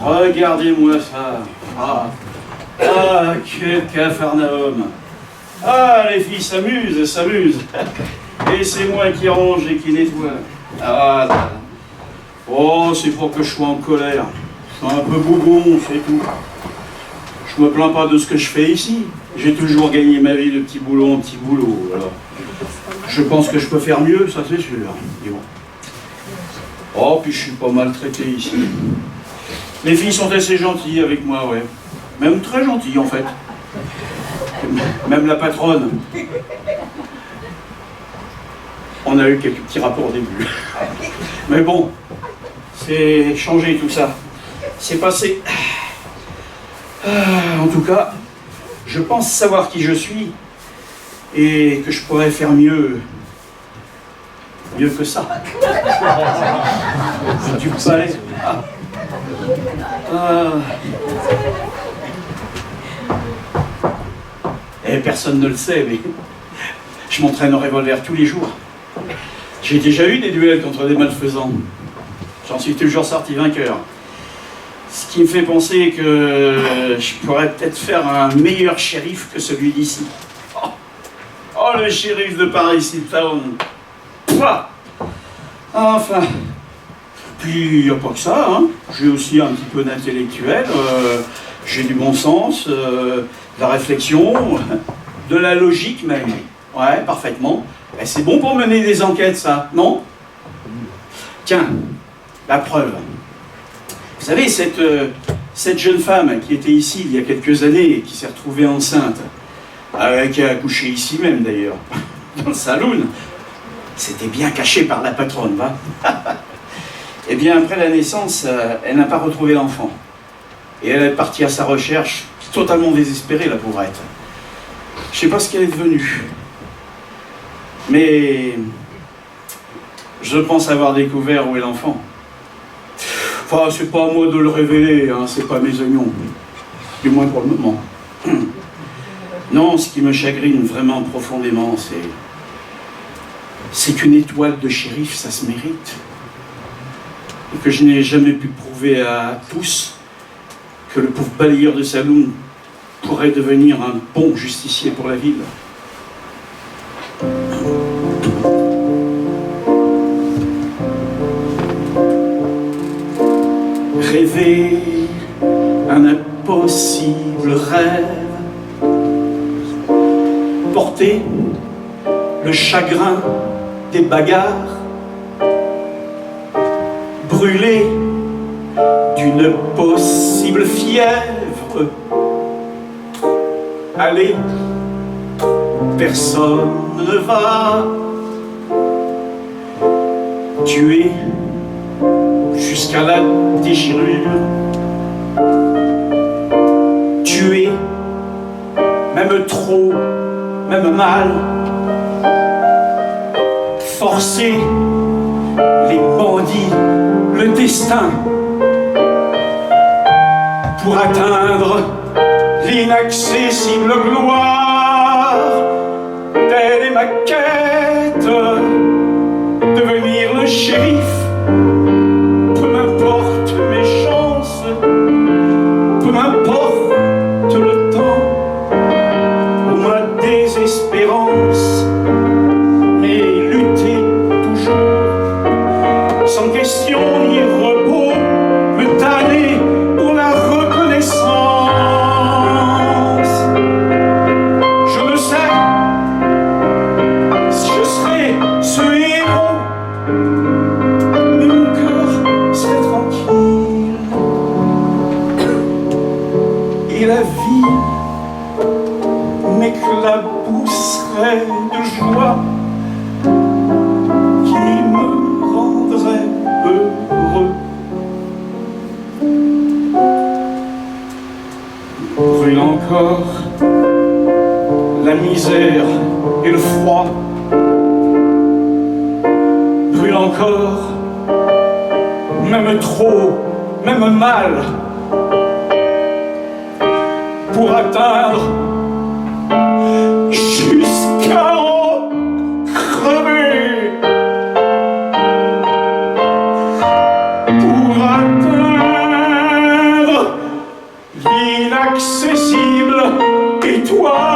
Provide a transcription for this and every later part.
Regardez-moi ça. Quel capharnaüm. Les filles s'amusent. Et c'est moi qui range et qui nettoie. C'est pour que je sois en colère. Je suis un peu bougon, c'est tout. Je me plains pas de ce que je fais ici. J'ai toujours gagné ma vie de petit boulot en petit boulot. Alors, je pense que je peux faire mieux, ça c'est sûr. Puis je suis pas maltraité ici. Les filles sont assez gentilles avec moi, ouais. Même très gentilles, en fait. Même la patronne. On a eu quelques petits rapports au début. Mais bon, c'est changé tout ça. C'est passé. En tout cas, je pense savoir qui je suis et que je pourrais faire mieux mieux que ça. Du palais. Et personne ne le sait, mais je m'entraîne au revolver tous les jours. J'ai déjà eu des duels contre des malfaisants. J'en suis toujours sorti vainqueur. Ce qui me fait penser que je pourrais peut-être faire un meilleur shérif que celui d'ici. Oh, le shérif de Paris Town. Enfin. Puis, il n'y a pas que ça, hein. J'ai aussi un petit peu d'intellectuel. J'ai du bon sens, de la réflexion, de la logique même. Ouais, parfaitement. Et c'est bon pour mener des enquêtes, ça, non? Tiens, la preuve. Vous savez, cette jeune femme qui était ici il y a quelques années et qui s'est retrouvée enceinte, qui a accouché ici même d'ailleurs, dans le saloon, c'était bien caché par la patronne, va. Eh bien, après la naissance, elle n'a pas retrouvé l'enfant. Et elle est partie à sa recherche, totalement désespérée, la pauvrette. Je ne sais pas ce qu'elle est devenue. Mais je pense avoir découvert où est l'enfant. Enfin, c'est pas à moi de le révéler, hein, c'est pas mes oignons. Du moins pour le moment. Non, ce qui me chagrine vraiment profondément, c'est qu'une étoile de shérif, ça se mérite. Et que je n'ai jamais pu prouver à tous que le pauvre balayeur de saloon pourrait devenir un bon justicier pour la ville. Rêver un impossible rêve, porter le chagrin des bagarres, brûler d'une possible fièvre, aller, personne ne va, tuer jusqu'à la déchirure, tuer, même trop, même mal, forcer les bandits, le destin, pour atteindre l'inaccessible gloire. Telle est ma quête, devenir le shérif. Peu m'importe mes chances, peu m'importe le temps ou ma désespérance, mais lutter toujours, sans question ni repos, me tanner pour la reconnaissance. Je le sais, je serai ce héros, mais mon cœur serait tranquille. Et la vie m'éclabousserait de joie qui me rendrait heureux. Brûle encore la misère et le froid, brûle encore, même trop, même mal, pour atteindre jusqu'à en crever, pour atteindre l'inaccessible étoile.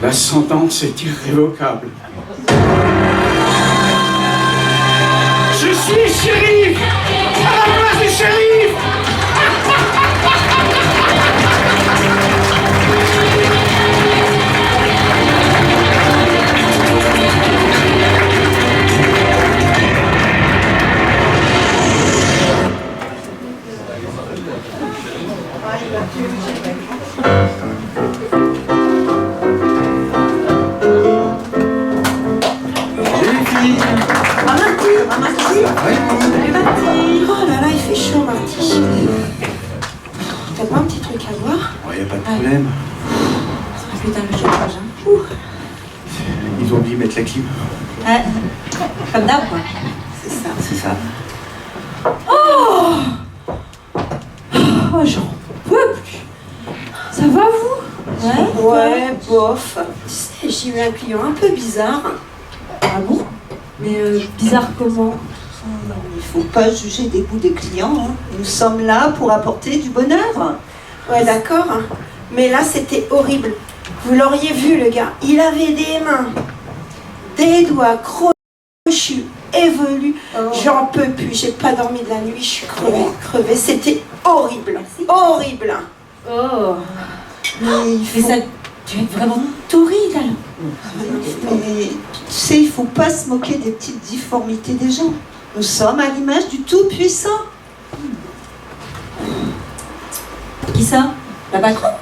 La sentence est irrévocable. Je suis shérif! À la place du shérif! Ah putain, le chauffage, hein. Ouh. Ils ont oublié de mettre la clim. Ouais. Comme d'hab, quoi. C'est ça. C'est ça. Oh, j'en peux plus. Ça va, vous? Ouais, bof. Tu sais, j'ai eu un client un peu bizarre. Ah bon? Mais bizarre comment? Il faut pas juger des goûts des clients. Hein. Nous sommes là pour apporter du bonheur. Ouais, d'accord. Mais là, c'était horrible. Vous l'auriez vu, le gars. Il avait des mains, des doigts crochus, évolus. Oh. J'en peux plus. J'ai pas dormi de la nuit. Je suis crevée. C'était horrible. Horrible. Oh. Mais ça, tu es vraiment torride, alors. Mais tu sais, il faut pas se moquer des petites difformités des gens. Nous sommes à l'image du Tout-Puissant. Qui ça? La patronne?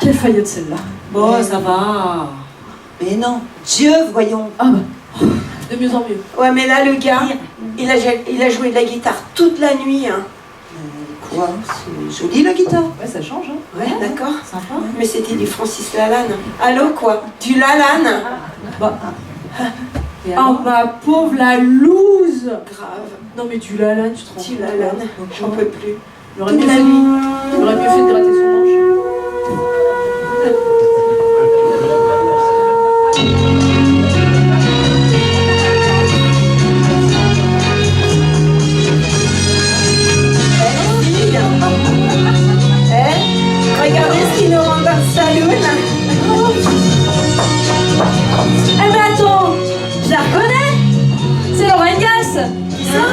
Quelle faillite celle-là. Bon, ça va. Mais non, Dieu, voyons. Ah bah, de mieux en mieux. Ouais, mais là, le gars, il a joué de la guitare toute la nuit. Hein. Quoi? C'est joli la guitare. Ouais, ça change, hein. Ouais, d'accord. Sympa. Mais c'était du Francis Lalanne. Allô, quoi? Du Lalanne? Bah. Et Oh alors? ma pauvre la loose. Grave. Non mais du Lalanne, tu te rends Du compte? Lalanne. J'en peux plus. Il aurait mieux fait de gratter son manche. Regardez ce qu'il nous rend dans le saloon. Eh mais attends, je la reconnais. C'est Lorraine Gass. Qui ça?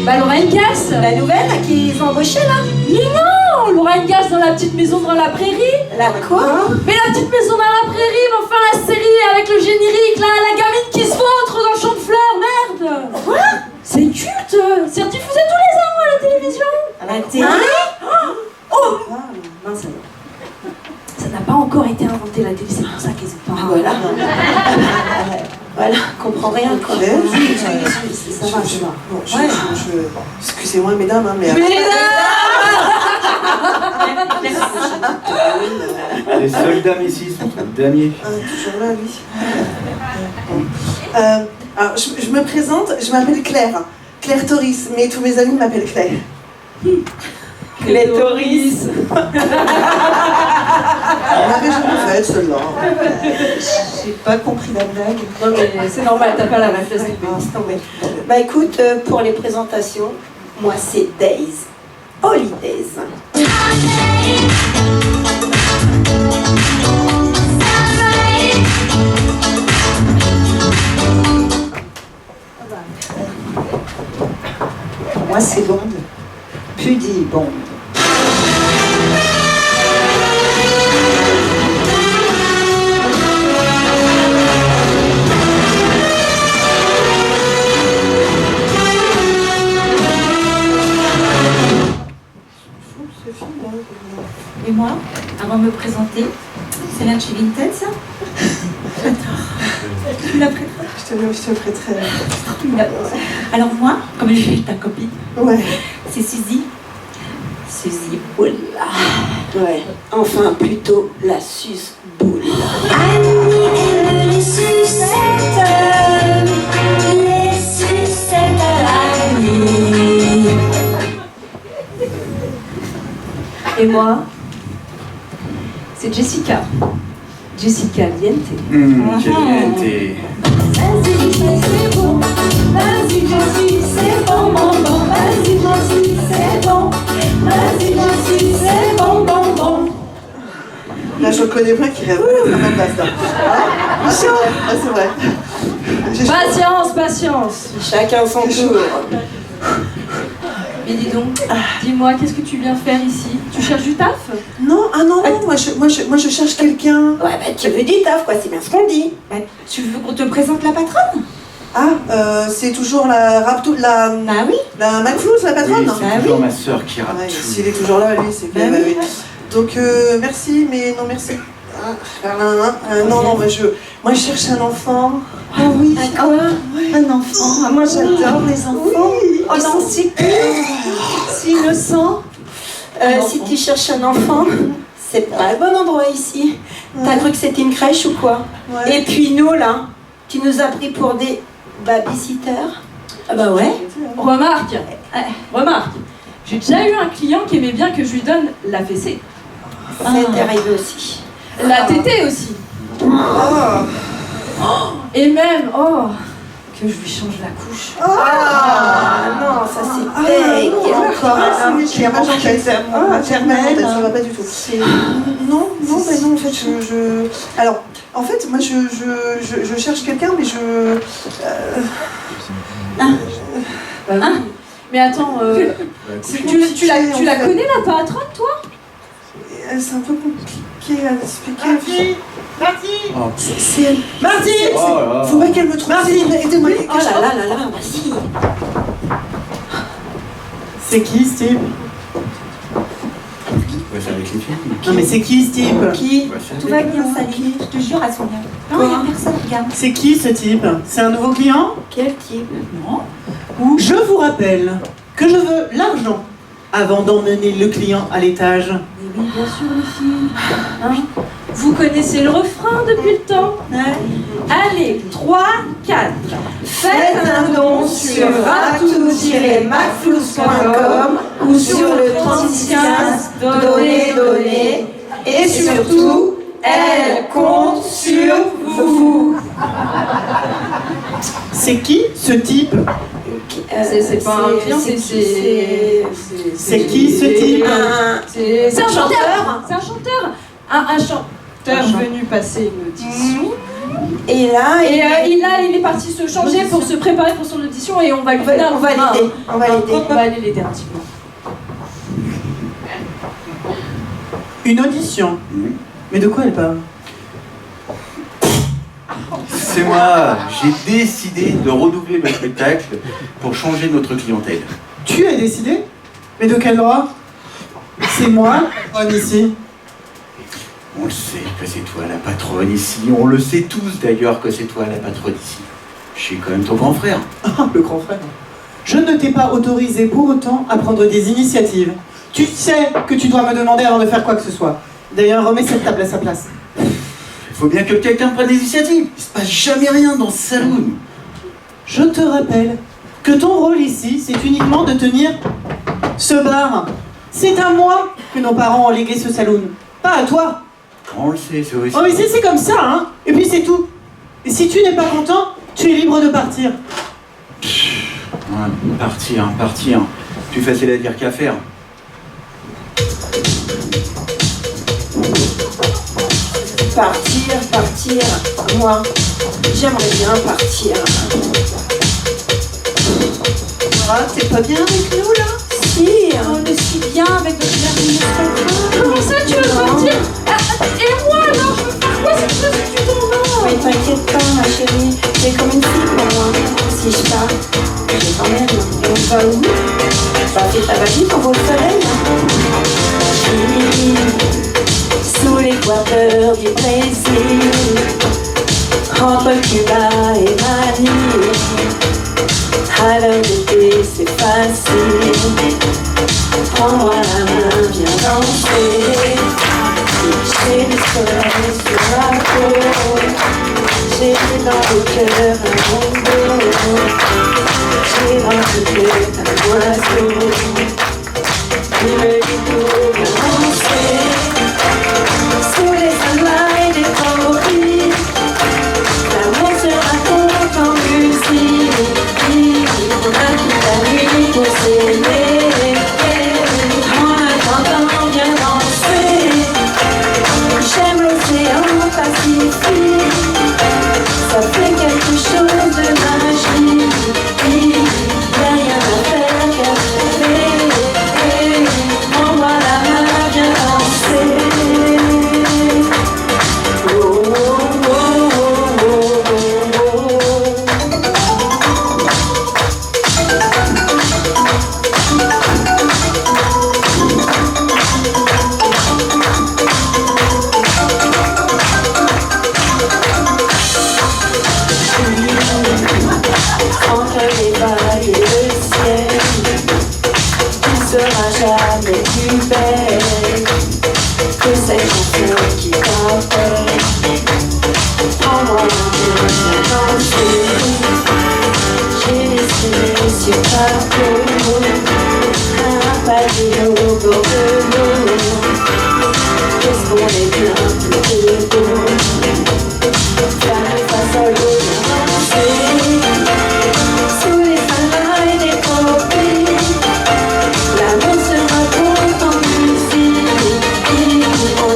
Bah Lorraine Gass. La nouvelle là, qu'ils ont embauchée là? Mais non, Lorraine Gass dans la petite maison dans la prairie. La quoi? Mais la petite maison dans la prairie, mais enfin la série avec le générique, là, la gamine qui se vautre dans le champ de fleurs, merde. Quoi? C'est culte. C'est rediffusé tous les ans à la télévision. À la télé? Oh mince, ça n'a pas encore été inventé la télé, c'est pour ça qu'ils ont pas. Ah, voilà. Voilà, comprends rien quoi. Ouais. Ça va, ça va. Bon, excusez-moi mesdames, hein, mais... Les seules dames ici sont les damiers. toujours là, lui. Alors, je me présente, je m'appelle Claire. Claire Toris, mais tous mes amis m'appellent Claire. Clétoris. On avait jamais fait celle-là. J'ai pas compris la blague. Non mais c'est normal, t'as pas la réflexe. Bah écoute, pour les présentations, moi c'est Days. Holidays. Moi c'est Bond. Puddy Bond. Et moi, avant de me présenter, c'est l'un de chez Vinted, ça? Tu l'as prêté? Je te prêterai. Alors moi, comme je suis ta copine, Ouais. c'est Suzy. Suzy Boula. Ouais, enfin plutôt la suce-boule. Annie les sucettes à l'année. Et moi, c'est Jessica. Jessica Liente. Caliente. Vas-y, c'est bon. Vas-y, Jessie, c'est bon, bon, bon. Vas-y, Jessie, c'est bon. Vas-y, Jessie, c'est bon, bon, bon. Là, je connais plein qui rêvent à ma place là. Ah, c'est vrai. Ah, c'est vrai. Patience, patience. Chacun son tour. Mais dis donc, dis-moi, qu'est-ce que tu viens faire ici? Tu cherches du taf? Non, non, moi je cherche quelqu'un. Ouais, bah tu veux du taf quoi, c'est bien ce qu'on dit. Bah, tu veux qu'on te présente la patronne? Ah, c'est toujours la raptou, la oui. la McFlouz, la patronne. Oui, c'est toujours ma sœur qui rappe Ouais, tout. s'il est toujours là, lui, c'est que... Bah oui. Donc, merci, mais non merci. Non, moi je cherche un enfant. Ah oui. Un enfant. Ah, moi j'adore les enfants. Ils sont si purs, si innocents. Si tu cherches un enfant, c'est pas le bon endroit ici. T'as cru que c'était une crèche ou quoi? Ouais. Et puis nous là, tu nous as pris pour des babysitters? Ah bah ouais. Remarque, j'ai déjà eu un client qui aimait bien que je lui donne la fessée. C'est arrivé aussi. La tétée aussi. Et même, que je lui change la couche. Ah non, ça c'est dingue. Encore un germaine, ça va pas du tout. Non, mais non, en fait, Alors, en fait, moi, je cherche quelqu'un, mais Mais attends, tu la connais la patronne, toi? c'est un peu compliqué à expliquer. Oh, C'est elle. Marty Oh là là. Faut pas qu'elle me trouve. Aidez-moi. Oh là là là là, vas-y. C'est qui ce type? On va faire avec les filles. Non mais c'est qui ce type? Qui? On va faire Tout va bien s'aller, je te jure à son bien. Non, il n'y a personne, regarde. C'est qui ce type? C'est un nouveau client? Quel type? Ou je vous rappelle que je veux l'argent avant d'emmener le client à l'étage. Mais oui, bien sûr, les filles. Hein, vous connaissez le refrain depuis le temps? Allez, 3, 4. Faites un don sur ratou-macflous.com ou sur le 3615, donnez. Et surtout, elle compte sur vous. C'est qui ce type? C'est pas un client, C'est qui ce type? C'est un chanteur. C'est un chanteur. Un chanteur venu passer une audition. Et là, Il est parti se changer pour se préparer pour son audition et on va lui donner on va l'aider. On va aller l'aider un petit peu. Une audition? Mais de quoi elle parle? C'est moi, j'ai décidé de redoubler le spectacle pour changer notre clientèle. Tu as décidé? Mais de quel droit? C'est moi, ici. On le sait que c'est toi la patronne ici, on le sait tous d'ailleurs que c'est toi la patronne ici. Je suis quand même ton grand frère. Ah, le grand frère. Je ne t'ai pas autorisé pour autant à prendre des initiatives. Tu sais que tu dois me demander avant de faire quoi que ce soit. D'ailleurs, remets cette table à sa place. Il faut bien que quelqu'un prenne l'initiative. Il se passe jamais rien dans ce salon. Je te rappelle que ton rôle ici, c'est uniquement de tenir ce bar. C'est à moi que nos parents ont légué ce saloon, pas à toi. On le sait, c'est aussi. Oh mais c'est comme ça, hein. Et puis c'est tout. Et si tu n'es pas content, tu es libre de partir. Ouais, partir. Plus facile à dire qu'à faire. Partir. Moi, j'aimerais bien partir. T'es pas bien avec nous là? Si. On est si bien avec notre mère. Comment ça, tu veux partir? Et moi, alors, je veux faire quoi si tu t'en vas? Mais t'inquiète pas, ma chérie, t'es comme une fille pour moi. Si je pars, je t'emmène. Et on va où? Ça va vite, on va au soleil. Sous l'équateur du Brésil, entre Cuba et Manille, à l'heure d'été c'est facile. Prends-moi la main, viens danser. J'ai du soleil sur la peau, j'ai dans le cœur un bonbon, j'ai dans le cœur un oiseau. Il me dit tout de danser sous les sunlight des favoris. L'amour se raconte en musique. On a toute la nuit pour s'aimer. En attendant, viens danser. J'aime l'océan Pacifique. Ça fait quelque chose de magique. Y'a rien à faire qu'à rêver. cette chanson qui t'appelle. Prends-moi la main, viens danser. J'ai laissé mes yeux par un pavillon au bord de l'eau. Qu'est-ce qu'on est bien plus beau. Faire face à l'eau, danser. Sous les failles des tropiques, l'amour sera beau en musique. On a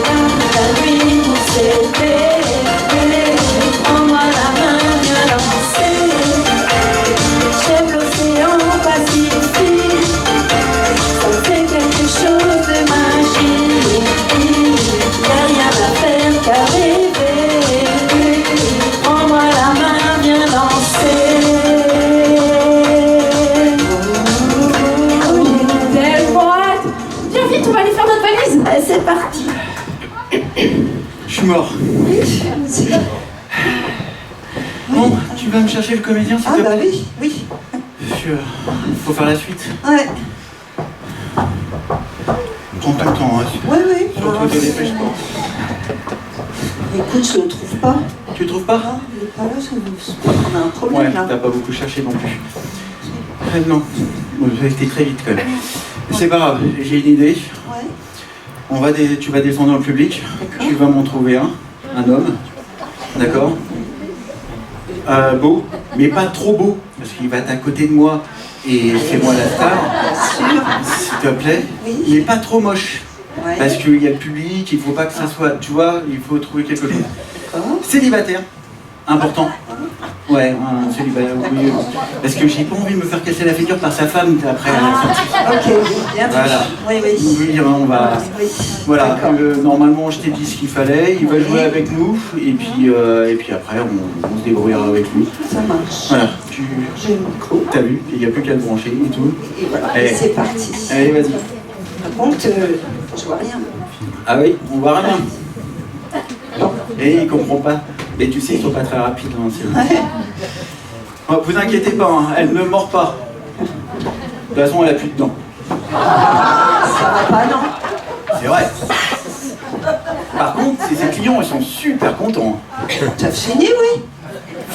la nuit pour s'élever. Prends-moi la main, viens danser. J'aime l'océan Pacifique. Ça fait quelque chose de magique. Y'a rien à faire qu'à rêver. Prends-moi la main, viens danser. Belle boîte. Viens vite, on va aller faire notre valise. Allez, c'est parti. Je suis mort. Bon, tu vas me chercher le comédien, s'il Ah te bah plaît. oui. Faut faire la suite. Ouais. Prends ton temps, hein. Oui. Surtout te dépêche pas. Écoute, je le trouve pas. Tu le trouves pas? Ah, il est pas là, on a un problème Ouais, là. t'as pas beaucoup cherché non plus. Non, j'ai été très vite quand même. C'est pas grave, j'ai une idée. Ouais. Tu vas descendre dans le public, D'accord. tu vas m'en trouver un homme, d'accord? Beau, mais pas trop beau, parce qu'il va être à côté de moi et c'est moi la star, Bien sûr. s'il te plaît, Oui. mais pas trop moche, Ouais. parce qu'il y a le public, il faut pas que ça soit, tu vois, il faut trouver quelque chose. D'accord. Célibataire, important. Ouais, un célibataire, oui, parce que j'ai pas envie de me faire casser la figure par sa femme après. Ok, bien vu. Voilà. Oui. Oui, on va. Oui. Voilà, D'accord. normalement je t'ai dit ce qu'il fallait, il va jouer avec nous, et puis après on se débrouillera avec lui. Ça marche. Voilà, J'ai le micro. t'as vu, il n'y a plus qu'à le brancher et tout. Et voilà, Allez. et c'est parti. Allez, vas-y. Par contre, je vois rien. Ah oui, on voit rien. Et il comprend pas. Mais tu sais, ils sont pas très rapides. Hein, oh, vous inquiétez pas, hein, elle ne mord pas. De toute façon, elle a plus de dents. Ça va pas, non? C'est vrai. Par contre, ses clients, ils sont super contents. T'as fini, oui?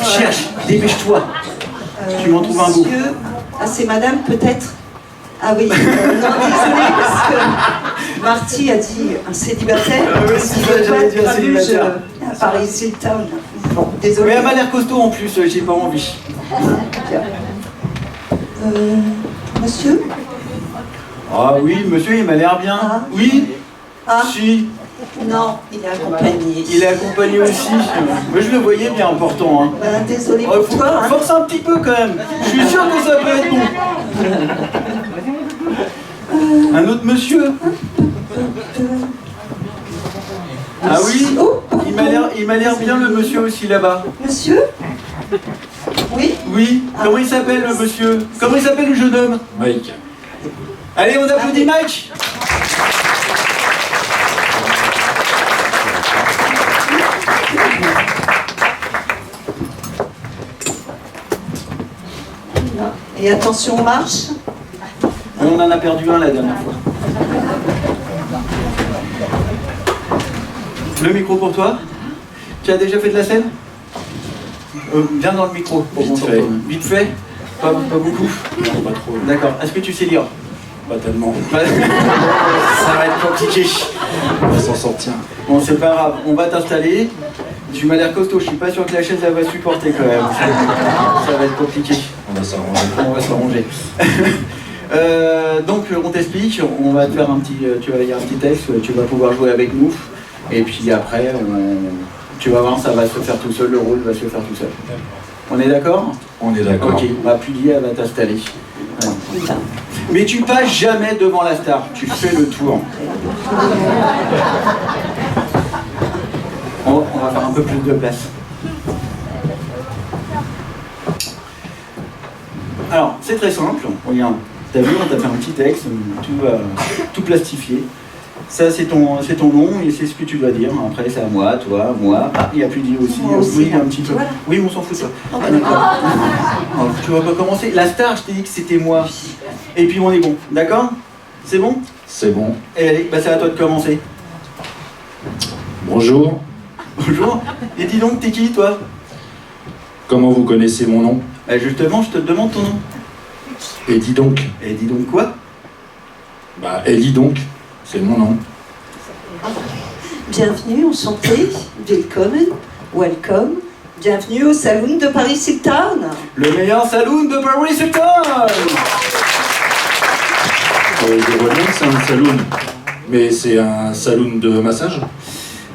Cherche, dépêche-toi. Tu m'en trouves un beau. Monsieur. Ah, c'est madame, peut-être? Ah oui, non, désolé, parce que Marty a dit un célibataire. Ah oui, c'est ça, j'avais dit un célibataire. À Paris Hilton. Bon, désolé. Mais elle m'a l'air costaud en plus, j'ai pas envie. Monsieur? Ah oui, monsieur, il m'a l'air bien. Ah. Oui, Ah, si, non, il est accompagné. il est accompagné aussi. Mais je le voyais bien important. Hein. Ben, désolé Oh, pour faut toi. Hein. force un petit peu quand même. Je suis sûr que ça peut être bon. Un autre monsieur? Ah oui, Oh, il m'a l'air bien le monsieur aussi là-bas. monsieur? Oui? Oui, comment il s'appelle le monsieur? Comment il s'appelle le jeune homme? Mike. Allez, on applaudit Mike. Et attention, marche. On en a perdu un la dernière fois. Le micro pour toi. Tu as déjà fait de la scène? Viens dans le micro pour qu'on fait. s'entende. Vite fait. Pas beaucoup. Non, pas trop. D'accord. Est-ce que tu sais lire? Pas tellement. Ça va être compliqué. On va s'en sortir. Bon, c'est pas grave. On va t'installer. Tu m'as l'air costaud. Je suis pas sûr que la chaise elle va supporter quand même. Ça va être compliqué. On va s'arranger. On va s'arranger. Donc on t'explique, on va te faire tu vas lire un petit texte, tu vas pouvoir jouer avec nous, et puis après, tu vas voir, ça va se faire tout seul, le rôle va se faire tout seul. On est d'accord? On est d'accord. Ok, bah Pullier, elle va t'installer. Voilà. Mais tu passes jamais devant la star, tu fais le tour. On va faire un peu plus de place. Alors, c'est très simple, regarde. T'as vu, on t'a fait un petit texte, tout plastifié. Ça, c'est ton nom et c'est ce que tu dois dire. Après, c'est à moi, toi, moi. Ah, il y a plus dit aussi. Moi aussi, Oui, hein. un petit peu. Voilà. Oui, on s'en fout, ça. Oh, bah, d'accord. Oh, tu vas pas commencer. La star, je t'ai dit que c'était moi. Et puis, on est bon. D'accord? C'est bon? C'est bon. Et allez, bah, c'est à toi de commencer. Bonjour. Bonjour. Et dis donc, t'es qui, toi? Comment vous connaissez mon nom? Justement, je te demande ton nom. Et dis donc. Et dis donc quoi? Bah, Ellie donc. C'est mon nom. Bienvenue, enchanté, willkommen, welcome, bienvenue au saloon de Paris Hilton. Le meilleur saloon de Paris Hilton. Je vois bien que c'est un saloon. Mais c'est un saloon de massage?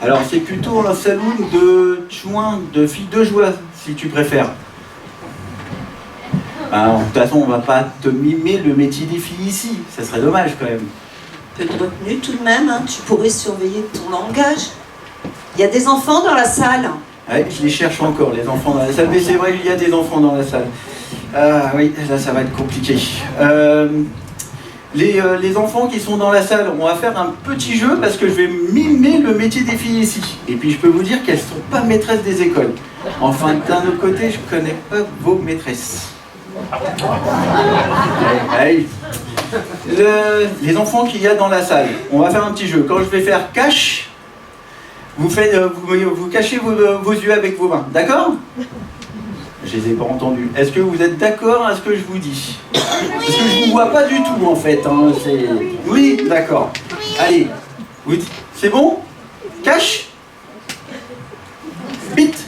Alors c'est plutôt un saloon de joint, de filles de joie, si tu préfères. De toute façon, on va pas te mimer le métier des filles ici, ça serait dommage quand même. Peu de retenue tout de même, hein. Tu pourrais surveiller ton langage. Il y a des enfants dans la salle. Ouais, je les cherche encore, les enfants dans la salle, mais c'est vrai qu'il y a des enfants dans la salle. Ah oui, là ça va être compliqué. Les enfants qui sont dans la salle, on va faire un petit jeu parce que je vais mimer le métier des filles ici. Et puis je peux vous dire qu'elles ne sont pas maîtresses des écoles. Enfin, d'un autre côté, je connais pas vos maîtresses. Allez. Les enfants qu'il y a dans la salle, on va faire un petit jeu. Quand je vais faire cache, vous cachez vos yeux avec vos mains, d'accord? Je les ai pas entendus. Est-ce que vous êtes d'accord à ce que je vous dis? Parce que je vous vois pas du tout en fait. Hein. Oui, d'accord. Allez, c'est bon? Cache? Vite!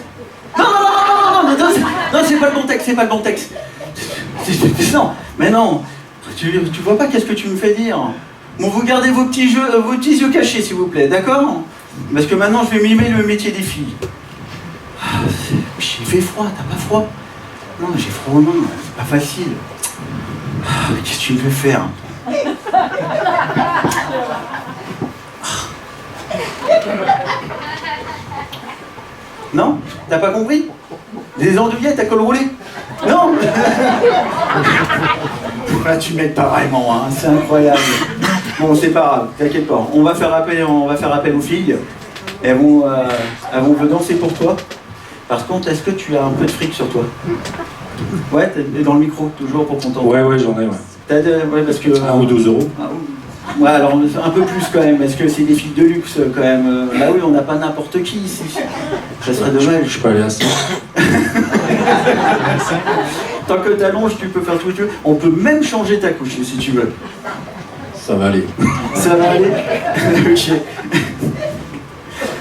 Non, c'est pas le bon texte, c'est pas le bon texte. Non, mais non. Tu vois pas qu'est-ce que tu me fais dire? Bon, vous gardez vos petits yeux cachés, s'il vous plaît, d'accord? Parce que maintenant, je vais mimer le métier des filles. Il fait froid, t'as pas froid? Non, j'ai froid aux mains, c'est pas facile. Qu'est-ce que tu me fais faire? Non? T'as pas compris? Des andouillettes à col roulé? Non. Là, tu m'aides pas vraiment, hein. C'est incroyable. Bon, c'est pas grave, t'inquiète pas. On va faire appel aux filles. Elles vont danser pour toi. Par contre, est-ce que tu as un peu de fric sur toi? Ouais, t'es dans le micro, toujours pour qu'on t'entende. Ouais, j'en ai, ouais. Ouais, parce que... 1 ou 2 euros. Ouais, alors un peu plus quand même, parce que c'est des filles de luxe quand même. Bah oui, on n'a pas n'importe qui ici. Ça serait dommage. Je suis pas allé à ça. Tant que t'allonges, tu peux faire tout ce que tu veux. On peut même changer ta couche si tu veux. Ça va aller. Ça va aller? Ok.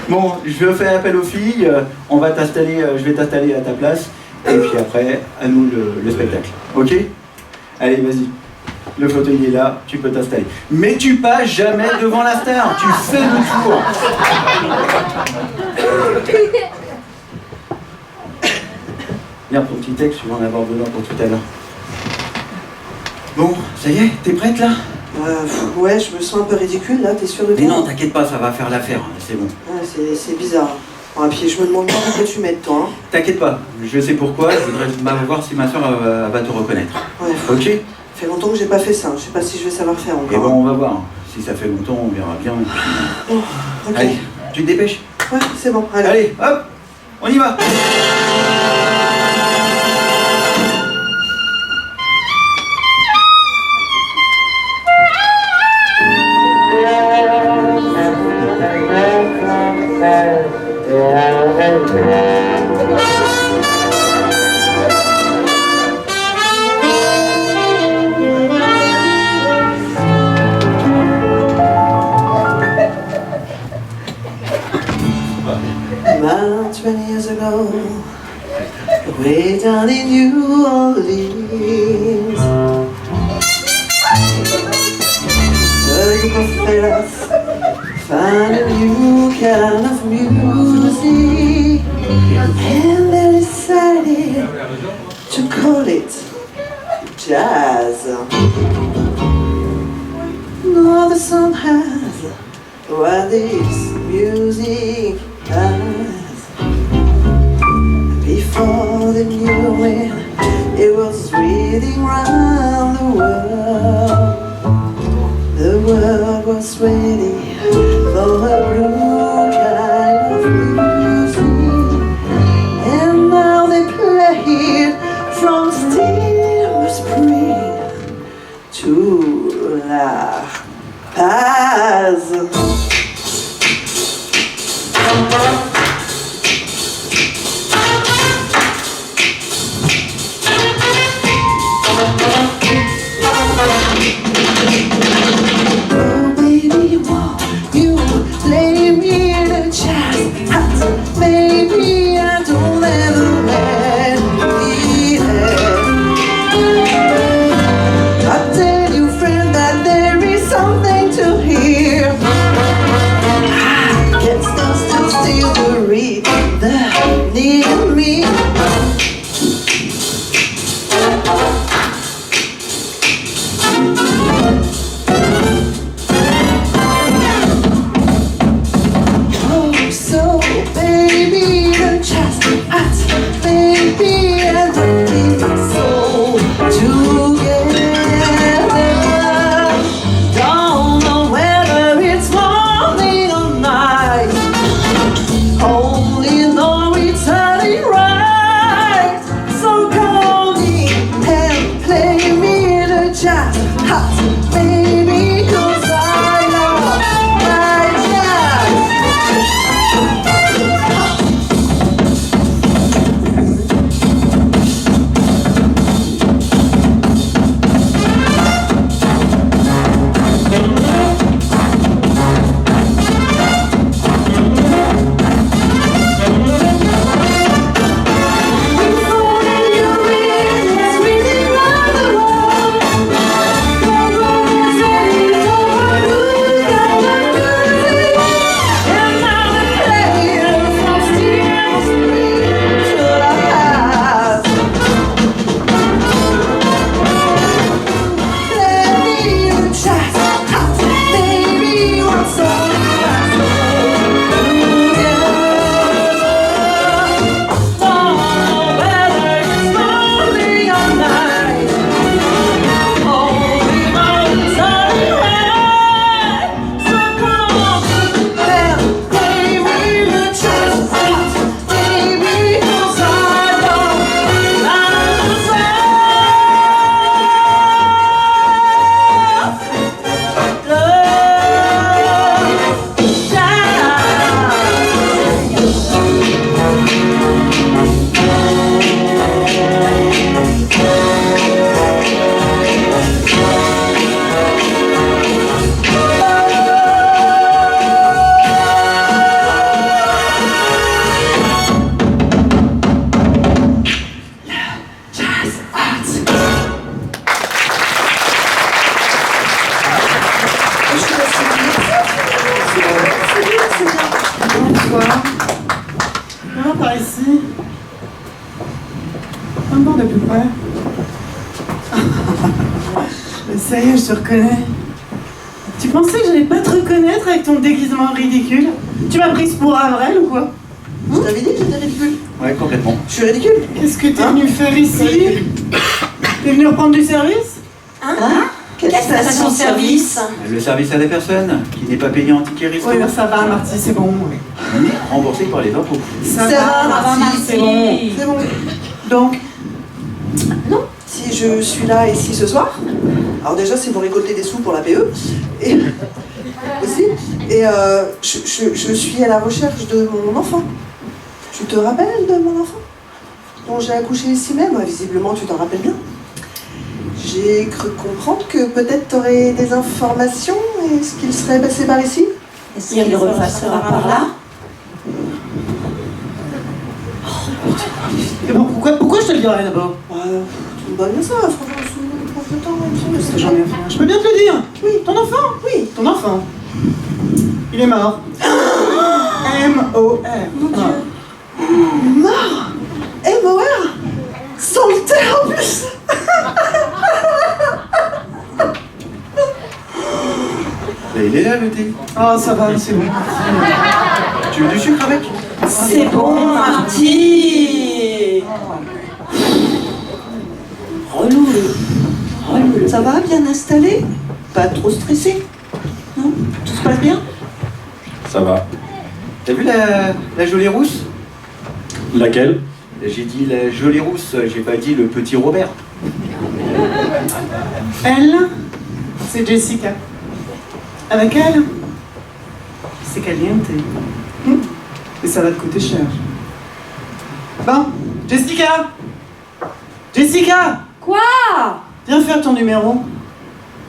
Bon, je vais faire appel aux filles. Je vais t'installer à ta place. Et puis après, à nous le spectacle. Ok? Allez, vas-y. Le fauteuil est là, tu peux t'installer. Mais tu passes jamais devant la star, tu fais le tour. Viens pour le petit texte, tu vas en avoir besoin pour tout à l'heure. Bon, ça y est, t'es prête là? Ouais, je me sens un peu ridicule là, t'es sûr de toi? Mais non, t'inquiète pas, ça va faire l'affaire, c'est bon. Ouais, c'est bizarre. Ah, puis je me demande pas pourquoi tu m'aides toi. Hein. T'inquiète pas, je sais pourquoi, je voudrais voir si ma soeur va te reconnaître. Ouais. Ok? Ça fait longtemps que j'ai pas fait ça, je sais pas si je vais savoir faire encore. Et bon, on va voir. Si ça fait longtemps, on verra bien. Oh, ok. Allez, tu te dépêches? Ouais, c'est bon, allez. Allez, hop, on y va. About 20 years ago, way down in New Orleans, a group of fellas found a new kind of music, and they decided to call it jazz. No, the song has what this music has. Before they knew it, it was spreading round the world. The world was ready for a new kind of music, and now they play it from Steam Spring to La Paz. Comment de plus près? Ça y est, je te reconnais. Tu pensais que j'allais pas te reconnaître avec ton déguisement ridicule? Tu m'as prise pour Avril ou quoi? Je t'avais dit que j'étais ridicule. Ouais, complètement. Je suis ridicule. Qu'est-ce que t'es venu faire ici? T'es venu reprendre du service? Quelle station-service? Le service à la personne qui n'est pas payé en ticket resto. Oui, ben ça va, Marty, c'est bon. Remboursé par les impôts. Ça va, Marty, c'est bon. C'est bon. Donc, Si je suis là ici ce soir, alors déjà c'est pour récolter des sous pour la PE, et aussi, et je suis à la recherche de mon enfant. Tu te rappelles de mon enfant dont j'ai accouché ici même? Visiblement tu t'en rappelles bien. J'ai cru comprendre que peut-être tu aurais des informations. Est-ce qu'il serait passé par ici? Est-ce qu'il repassera par là? et bon, pourquoi je te le dirais d'abord? Tu me donnes bien ça, franchement, je prends le temps, il me Parce que semble. j'en ai rien. Je peux bien te le dire. Oui. Ton enfant? Oui. Ton enfant. Il est mort. M-O-R. Mon Dieu. Mort. M-O-R. Sans le T en plus. Et il est là, le thé. Oh, ça va, c'est bon. Tu veux du sucre avec? C'est bon, Marty. Relou. Ça va, bien installé? Pas trop stressé? Non? Tout se passe bien? Ça va. T'as vu la jolie rousse? Laquelle? J'ai dit la jolie rousse, j'ai pas dit le petit Robert. Elle, c'est Jessica. Avec elle, c'est caliente. Et ça va te coûter cher. Bon, Jessica! Jessica! Quoi? Viens faire ton numéro.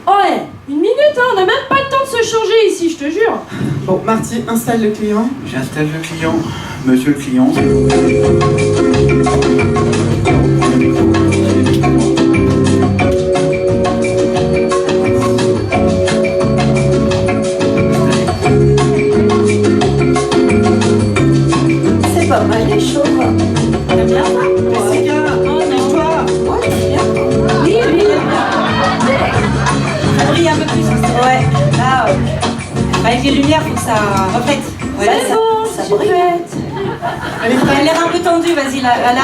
Ouais, une minute, hein, on n'a même pas le temps de se changer ici, je te jure. Bon, Marty, installe le client. J'installe le client. Monsieur le client. C'est pas mal les choses. T'aimes bien ça? Jessica, lève-toi. Ouais, c'est bien. Oui, oui. Ça brille un peu plus. Ouais, là, Avec les lumières, faut que ça reflète. voilà, C'est bon, ça c'est brille. chouette. Elle est Elle a prête. l'air un peu tendue, vas-y, là, vas-y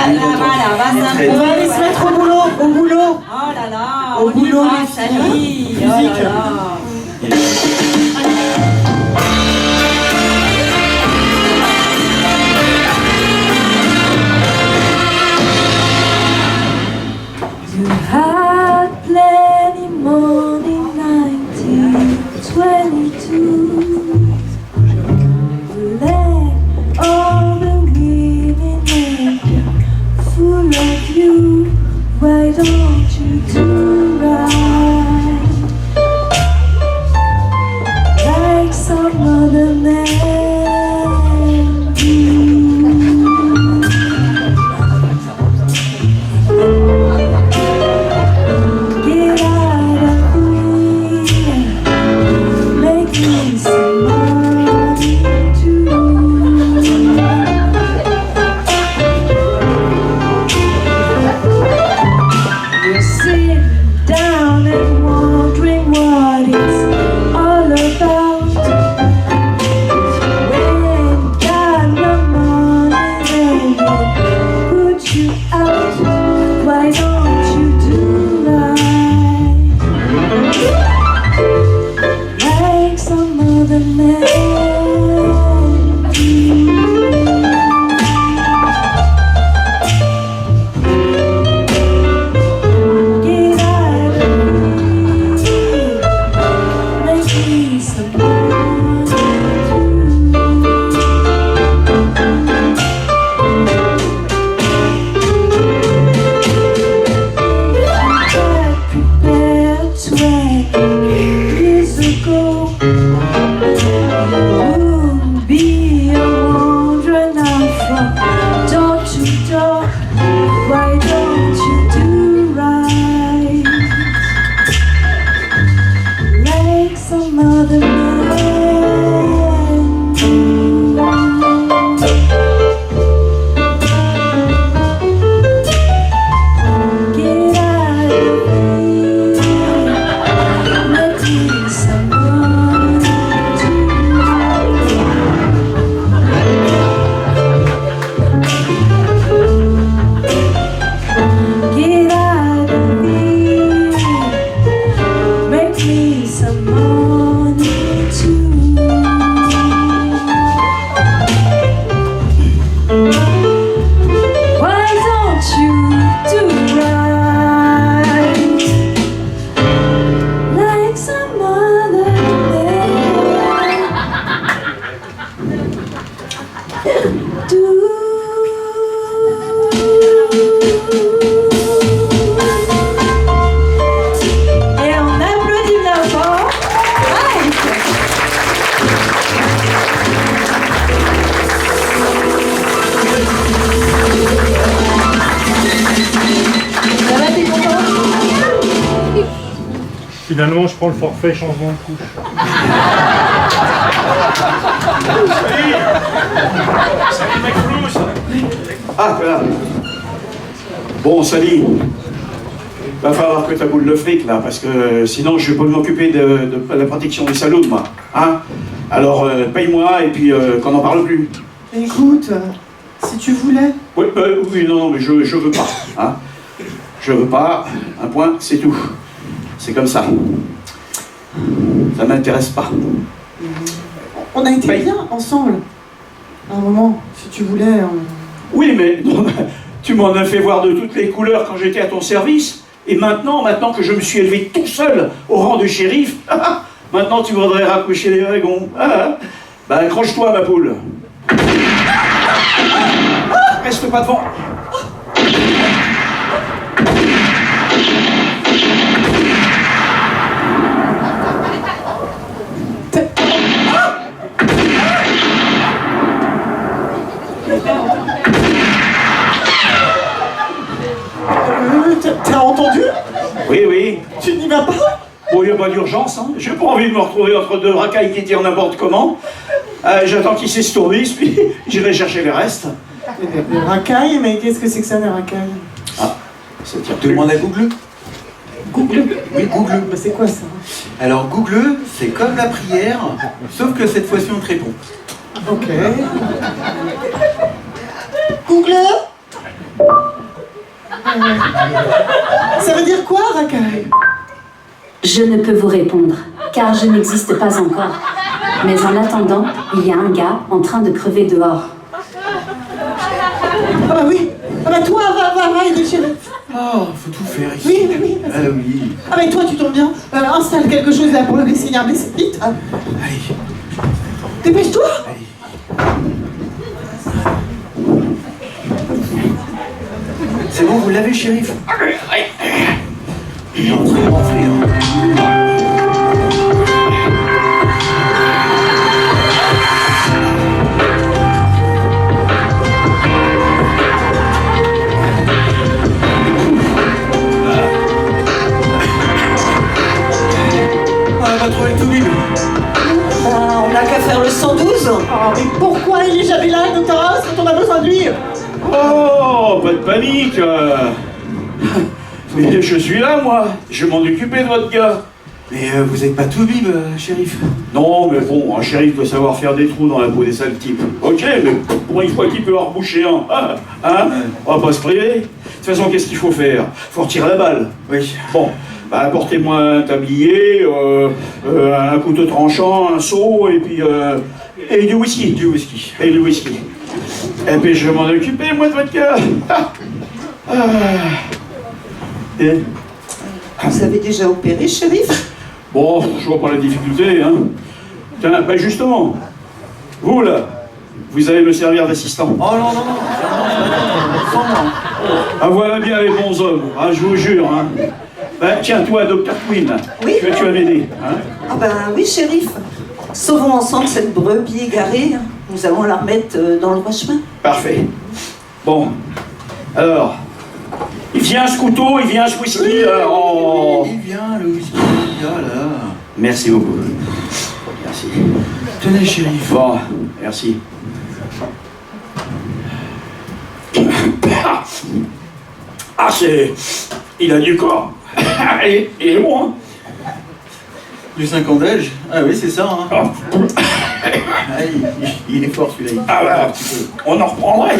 un peu. On va aller se mettre au boulot, au boulot. Oh là là, Au on y boulot, va, les ça filles. brille. Oh Musique. là là. You had plenty money, 1922. You let all the women make a fool of you. Why don't you do right? Why don't you do right like some other men do? Et on applaudit bien fort. Mike. Ça va, t'es content? Finalement, je prends le forfait changement de couche. Ah, voilà. Bon, Sally, va falloir que tu boules le fric, là, parce que sinon, je vais pas m'occuper de la protection des salauds, moi. Hein? Alors, paye-moi, et puis qu'on n'en parle plus. Écoute, si tu voulais. Oui, non, mais je veux pas. Hein? Je veux pas, un point, c'est tout. C'est comme ça. Ça m'intéresse pas. On a été bien ensemble. À un moment, si tu voulais. Oui, mais tu m'en as fait voir de toutes les couleurs quand j'étais à ton service. Et maintenant que je me suis élevé tout seul au rang de shérif, maintenant tu voudrais raccrocher les wagons. Ben, accroche-toi, ma poule. Reste pas devant. T'as entendu? Oui. Tu n'y vas pas? Bon, il n'y a pas d'urgence, hein. J'ai pas envie de me retrouver entre deux racailles qui tirent n'importe comment. J'attends qu'ils s'estourdissent, puis j'irai chercher les restes. Des racailles? Mais qu'est-ce que c'est que ça, des racailles? Ah, ça tire Tu plus. demandes à Google? Google? Oui, Google. Bah, c'est quoi ça? Alors Google, c'est comme la prière, sauf que cette fois-ci on te répond. Ok. Google? Ça veut dire quoi, racaille? Je ne peux vous répondre, car je n'existe pas encore. Mais en attendant, il y a un gars en train de crever dehors. Ah bah oui. Ah bah toi, va, il est chez nous. Oh, faut tout faire ici. Oui, mais oui. Ah oui. Ah bah toi, tu tombes bien. Installe quelque chose là pour le laisser y blessé. Vite. Allez, Dépêche-toi. allez. C'est bon, vous l'avez, shérif? Il est en train de m'enfler. On va trouver le tout-bib. On n'a qu'à faire le 112. Oh, mais pourquoi il est jamais là, le docteur House, quand on a besoin de lui? Oh, pas de panique. Mais je suis là, moi. Je vais m'en occuper de votre gars. Mais vous êtes pas tout-bib, shérif? Non, mais bon, un shérif doit savoir faire des trous dans la peau des sales types. Ok, mais pour une fois qu'il peut en reboucher un, hein? On va pas se priver. De toute façon, qu'est-ce qu'il faut faire? Faut retirer la balle. Oui. Bon, bah apportez-moi un tablier, un couteau tranchant, un seau, et puis et du whisky. Du whisky. Et du whisky. Et puis je vais m'en occuper, moi, de votre gars. Et, Vous avez déjà opéré, shérif? bon, je vois pas la difficulté, hein. Tiens, bah justement, vous là, vous allez me servir d'assistant. Oh non. Ah voilà bien les bons hommes, ah, je vous jure, hein. Ben, tiens, toi, Dr. Quinn, Oui. tu vas m'aider, hein. Ah ben oui, shérif. Sauvons ensemble cette brebis égarée. Nous allons la remettre dans le droit chemin. Parfait. Bon, alors, il vient ce couteau, il vient ce whisky, Il vient, le whisky. Ah là. Merci beaucoup. Merci. Tenez, shérif. Bon, merci. Ah, c'est... Il a du corps. Il est bon, hein. Du 5 ans d'âge? Ah oui, c'est ça, hein. Ah, Ah, il est fort celui-là. ah bah, on en reprendrait.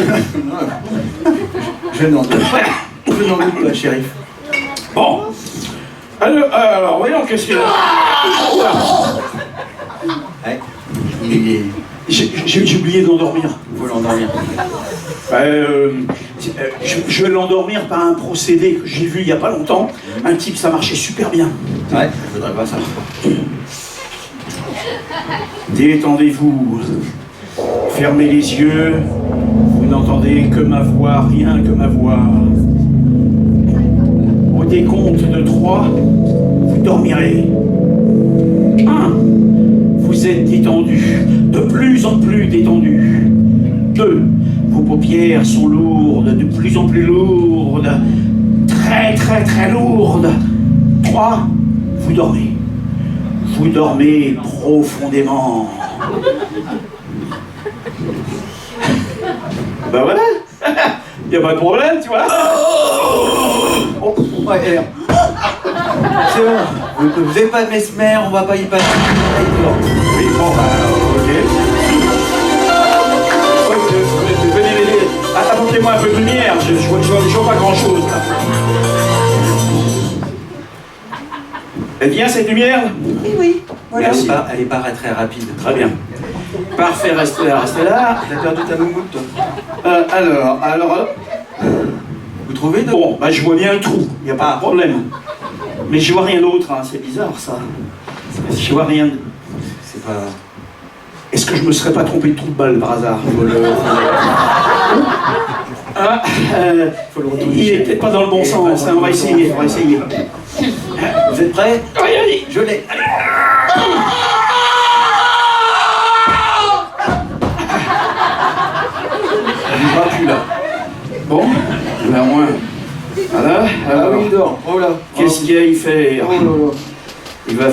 Je n'en doute pas. Je n'en doute pas, shérif. Bon. Alors voyons, qu'est-ce qu'il y a. Ouais. Il est... J'ai oublié d'endormir. Faut l'endormir. Je vais l'endormir par un procédé que j'ai vu il n'y a pas longtemps. Un type, ça marchait super bien. Ouais, je voudrais pas ça. Détendez-vous. Fermez les yeux. Vous n'entendez que ma voix, rien que ma voix. Au décompte de 3, vous dormirez. 1. Vous êtes détendu, de plus en plus détendu. 2. Vos paupières sont lourdes, de plus en plus lourdes. Très très très lourdes. 3. Vous dormez. Vous dormez profondément. Ben voilà. Il n'y a pas de problème, tu vois. Oh, ouais, c'est bon. Vous n'avez pas de mesmer, on va pas y passer. Oui, bon, bah, ok. Venez, apportez-moi un peu de lumière, je vois pas grand-chose, là. Elle vient, cette lumière? Oui, oui. Voilà. Merci. Elle est pas très rapide. Très bien. Parfait, restez là, restez là. T'as perdu ta moumoute, toi. Alors... Vous trouvez de... Bon, bah je vois bien un trou, il n'y a pas de problème. Mais je vois rien d'autre, hein. C'est bizarre, ça. Je vois rien... C'est pas... Est-ce que je me serais pas trompé de trou de balle, par hasard? Il est peut-être pas dans le bon sens, hein. On va essayer, on va essayer. Vous êtes prêts? Oui, allez. Je l'ai. Allez. Il ne va plus là. Bon, là moins. Voilà. Ah oui, il dort. Oh là. Qu'est-ce qu'il y a à y faire? Oh là là. Il va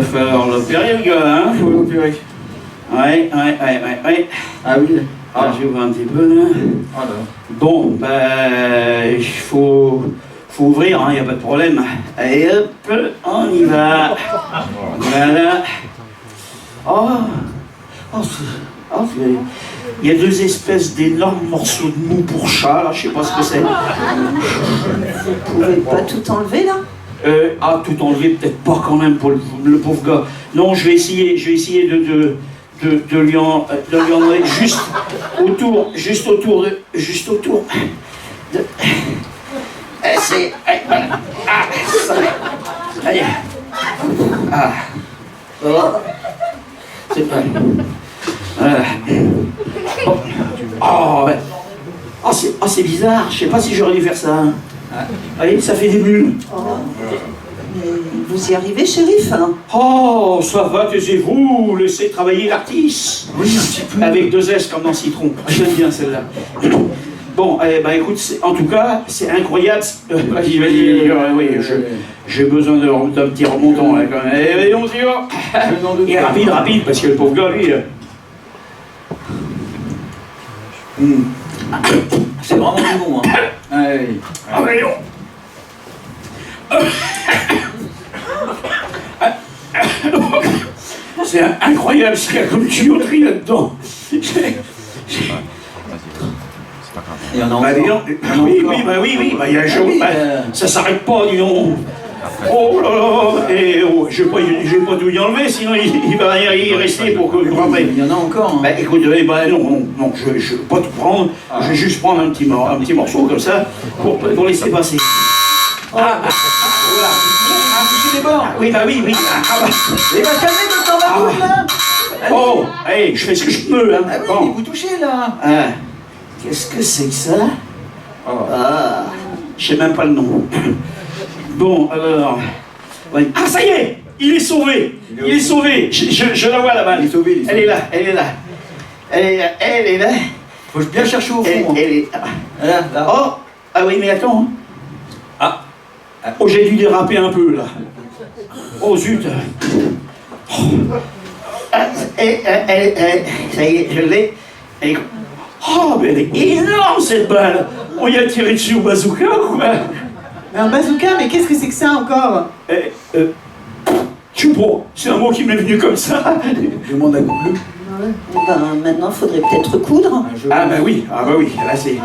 falloir l'opérer, le gars, hein? Faut l'opérer. Ouais. Ah oui. Ah, je vois un petit peu, là. Ah là. Bon, bah, il faut ouvrir, hein, il n'y a pas de problème. Allez, hop, on y va. Voilà. Il y a 2 espèces d'énormes morceaux de mou pour chat, là, je sais pas ce que c'est. Vous pouvez pas tout enlever, là? Tout enlever, peut-être pas quand même pour le pauvre gars. Non, je vais essayer de lui enlever juste autour de... C'est... Voilà. Ah, ça. Allez. Ah. C'est pas... Voilà. C'est bizarre, je sais pas si j'aurais dû faire ça. Allez, ça fait des bulles. Mais vous y arrivez, shérif, hein? Oh, ça va, taisez-vous, laissez travailler l'artiste. Oui, un petit peu. Avec 2 S comme dans Citron. J'aime bien celle-là. Bon, écoute, en tout cas, c'est incroyable. Vas-y, oui, j'ai besoin d'un petit remontant, là, quand même. Allez, on y va. Et rapide, parce que le pauvre gars, lui... C'est vraiment du bon, hein. Ouais. Ah, mais non. C'est incroyable ce qu'il y a comme tuyauterie là-dedans. Il y en a encore. Ça s'arrête pas, dis donc. Oh là là, et je vais pas tout y enlever, sinon il va rien y rester pour que je rappelle. Il y en a encore. Hein. Bah écoute, non, je vais pas tout prendre, je vais juste prendre un petit morceau comme ça pour laisser passer. Voilà. Touchez les bords. Oui. Et va calmer, docteur Baboune, là. Oh, hey, je fais ce que je peux, hein. Ah oui, Bon. vous touchez, là. Qu'est-ce que c'est que ça? Je sais même pas le nom. Bon, alors... Ouais. Ah, ça y est! Il est sauvé! Il est sauvé! Je la vois là-bas. Il est sauvé, Elle est là. Elle est là. Faut bien chercher au fond. Elle est... Là. Oh! Ah oui, mais attends. Oh, j'ai dû déraper un peu, là. Oh, zut! Ça y est, je l'ai. Oh, mais elle est énorme, cette balle! On y a tiré dessus au bazooka ou quoi? Un bazooka, mais qu'est-ce que c'est que ça encore? Je sais pas, c'est un mot qui m'est venu comme ça. Je demande un coup bleu. Maintenant, faudrait peut-être coudre. Bah oui, là c'est...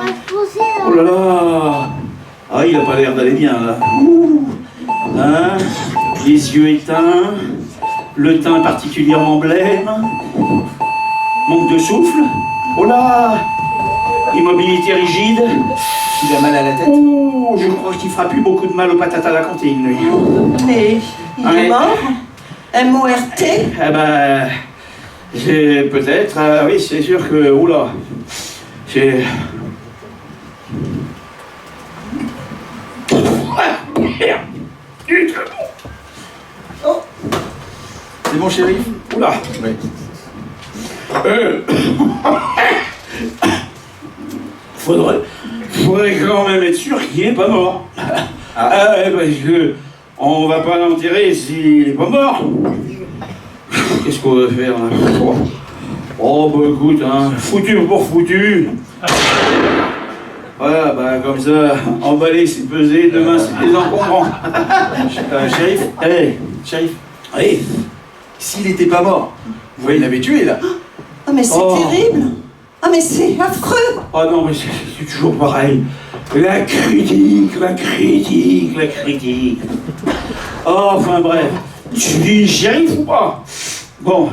Oh là là! Ah, il a pas l'air d'aller bien, là. Hein? Les yeux éteints, le teint particulièrement blême. Manque de souffle. Oh là! Immobilité rigide. Il a mal à la tête. Oh, je crois qu'il fera plus beaucoup de mal aux patates à la cantine, lui. Mais il est mort? MORT? Ah ben... peut-être, oui, c'est sûr que... Oula, c'est... Merde. Oh. C'est bon, chéri? Oula. Oui. Faudrait quand même être sûr qu'il n'est pas mort. Parce que on va pas l'enterrer s'il n'est pas mort. Qu'est-ce qu'on va faire là? Oh bah écoute, hein, foutu pour foutu. Voilà, bah comme ça, emballer c'est peser, demain c'est des encombrants. Shérif? Allez, Shérif? allez. S'il n'était pas mort, vous voyez, il l'avait tué là. Ah mais c'est terrible! Ah mais c'est affreux! Oh non mais c'est toujours pareil. La critique. Oh, enfin bref. J'y arrive ou pas? Bon,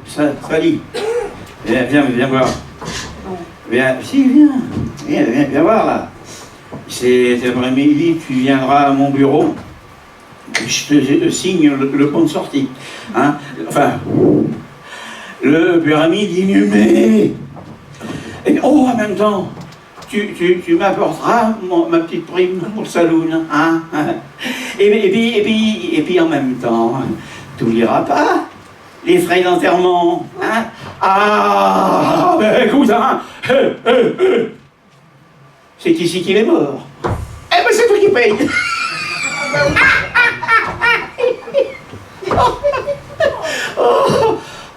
Sally. Viens voir. Viens voir là. Cet après-midi, tu viendras à mon bureau. Je te signe le compte de sortie. Hein? Enfin, le pyramide inhumé. Et, oh, en même temps, tu m'apporteras ma petite prime pour le saloon. Hein? Et puis en même temps, tu n'oublieras pas les frais d'enterrement. Hein? Ah, ben écoute, hein, c'est ici qu'il est mort. Eh ben c'est toi qui paye.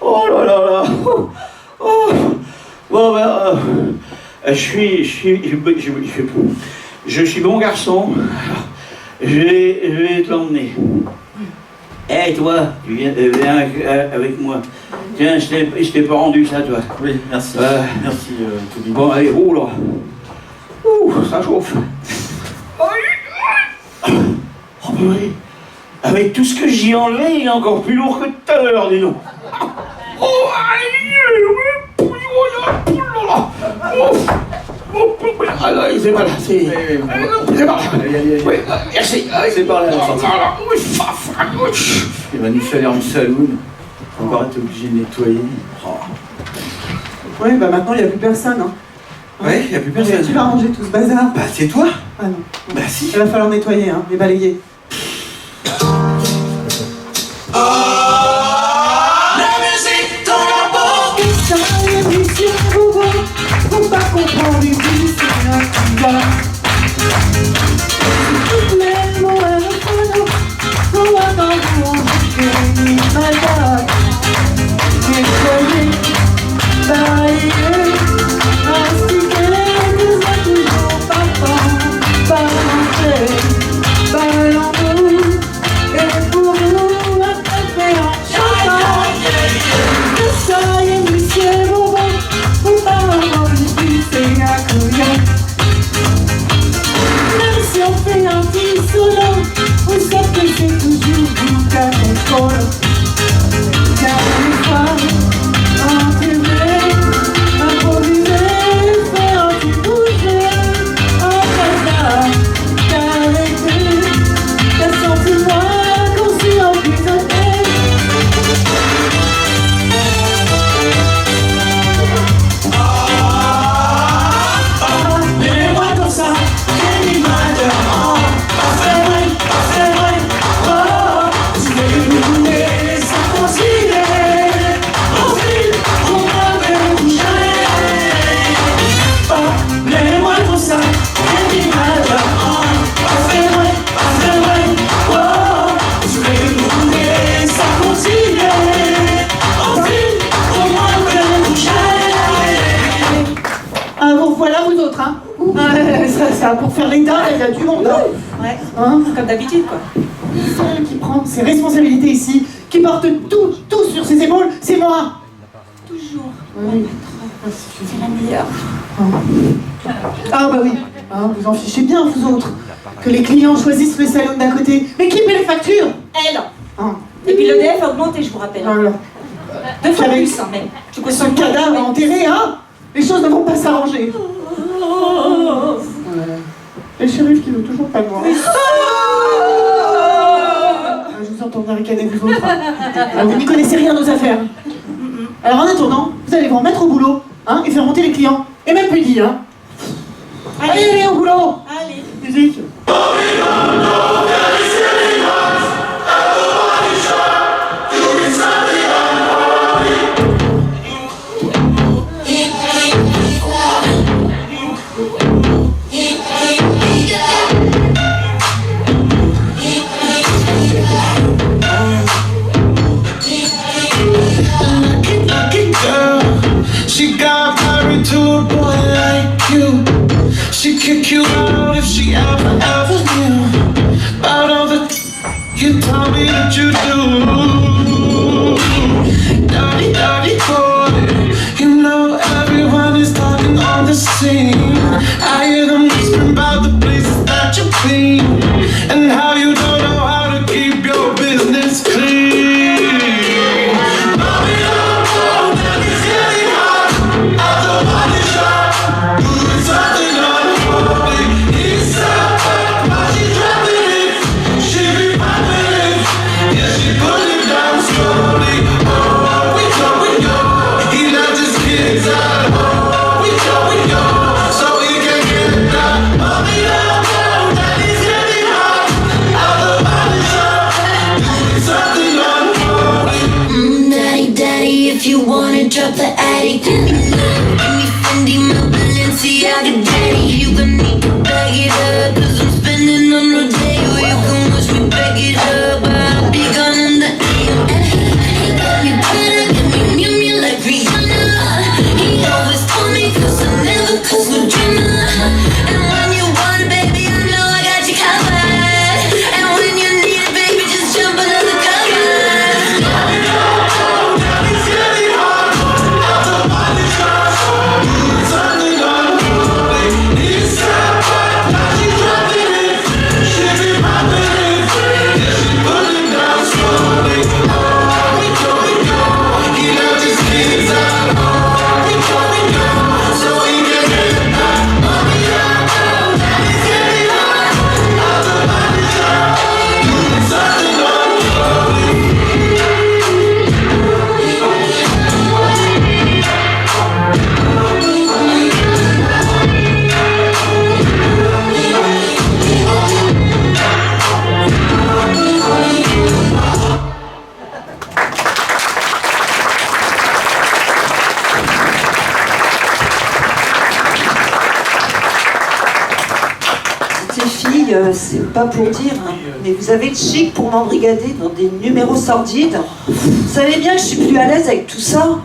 Oh là là là. Oh. Bon ben, je suis bon garçon. Je vais te l'emmener. Eh toi, tu viens avec moi. Tiens, je t'ai pas rendu ça, toi. Oui, merci. Merci, Toby. Bon, allez, oh là. Ouh, ça chauffe. Oh, bah oui. Avec tout ce que j'y enlève, il est encore plus lourd que tout à l'heure, dis donc. Oh, ah là, c'est pas là, c'est pas là. Oui, merci. C'est par là, il va nous faire une saloon. On va être obligé de nettoyer. Oh. Ouais, bah maintenant il n'y a plus personne. Hein. Ouais, il n'y a plus personne. Qui va ranger tout ce bazar? Bah c'est toi. Ah non. Bah si. Il va falloir nettoyer, hein, et balayer. Faut pas comprendre une vie, c'est un coup. Toutes les mots et le phono, faut attendre pour que les malades. Nettoyer, balayer, aspirer, que ça toujours pas balancer, balancer, et pour nous, attraper en chantant. Que ça y est, monsieur, bon, faut pas avoir une vie, c'est un coup. Même si on fait un petit solo, on sait que c'est toujours du cas contrôle. Car les femmes, enterrer, improviser, faire un petit bouger, en casa, t'arrêter, t'as senti moi qu'on s'y emprisonné. Mets-moi comme ça, j'ai mis ma demande. C'est vrai, oh, tu veux nous donner sans considérer. Ensuite, on va me coucher. Oh, mets-moi comme ça, j'ai mis ma demande. C'est vrai, oh, tu veux nous donner sans considérer. Ensuite, on va me coucher. Ah, vous voilà vous autres, hein? Ça, pour faire l'état, il y a du monde. Hein? Ouais, Hein? comme d'habitude, quoi. Seul qui prend ses responsabilités ici, qui porte tout sur ses épaules, c'est moi. Toujours. Oui. C'est la meilleure. Ah bah oui, hein, vous en fichez bien, vous autres. Que les clients choisissent le salon d'à côté. Mais qui paie les factures? Elle. Hein. Et puis l'EDF a augmenté, je vous rappelle. Voilà. 2 fois Avec plus, hein, même. Tu ce cadavre enterré, hein, les choses ne vont pas s'arranger. Et le shérif qui veut toujours pas le voir. Je vous entends ricaner vous autres. Vous n'y connaissez rien aux affaires. Alors en attendant, vous allez vous remettre au boulot, hein, et faire monter les clients. Et même plus dit, hein. Allez, au boulot. Allez. Musique. She got married to a boy like you. She'd kick you out if she ever knew about all the you told me that you do. Dirty, dirty boy. You know everyone is talking on the scene. I hear them whispering about the places that you've been and how you don't know how to keep your business clean. If you wanna drop the attic, give me Fendi, my Balenciaga daddy. You gon' need to bag it up, 'cause I'm spending on Rodeo. You can watch me back it up, I'll be gone in the AM. You better get me Mew Mew like Rihanna. He always told me 'cause I never cause no drama. And when you want it, baby, I know I got you covered. And when you need it, baby, just jump under the covers. C'est pas pour dire, hein, mais vous avez le chic pour m'embrigader dans des numéros sordides. Vous savez bien que je suis plus à l'aise avec tout ça.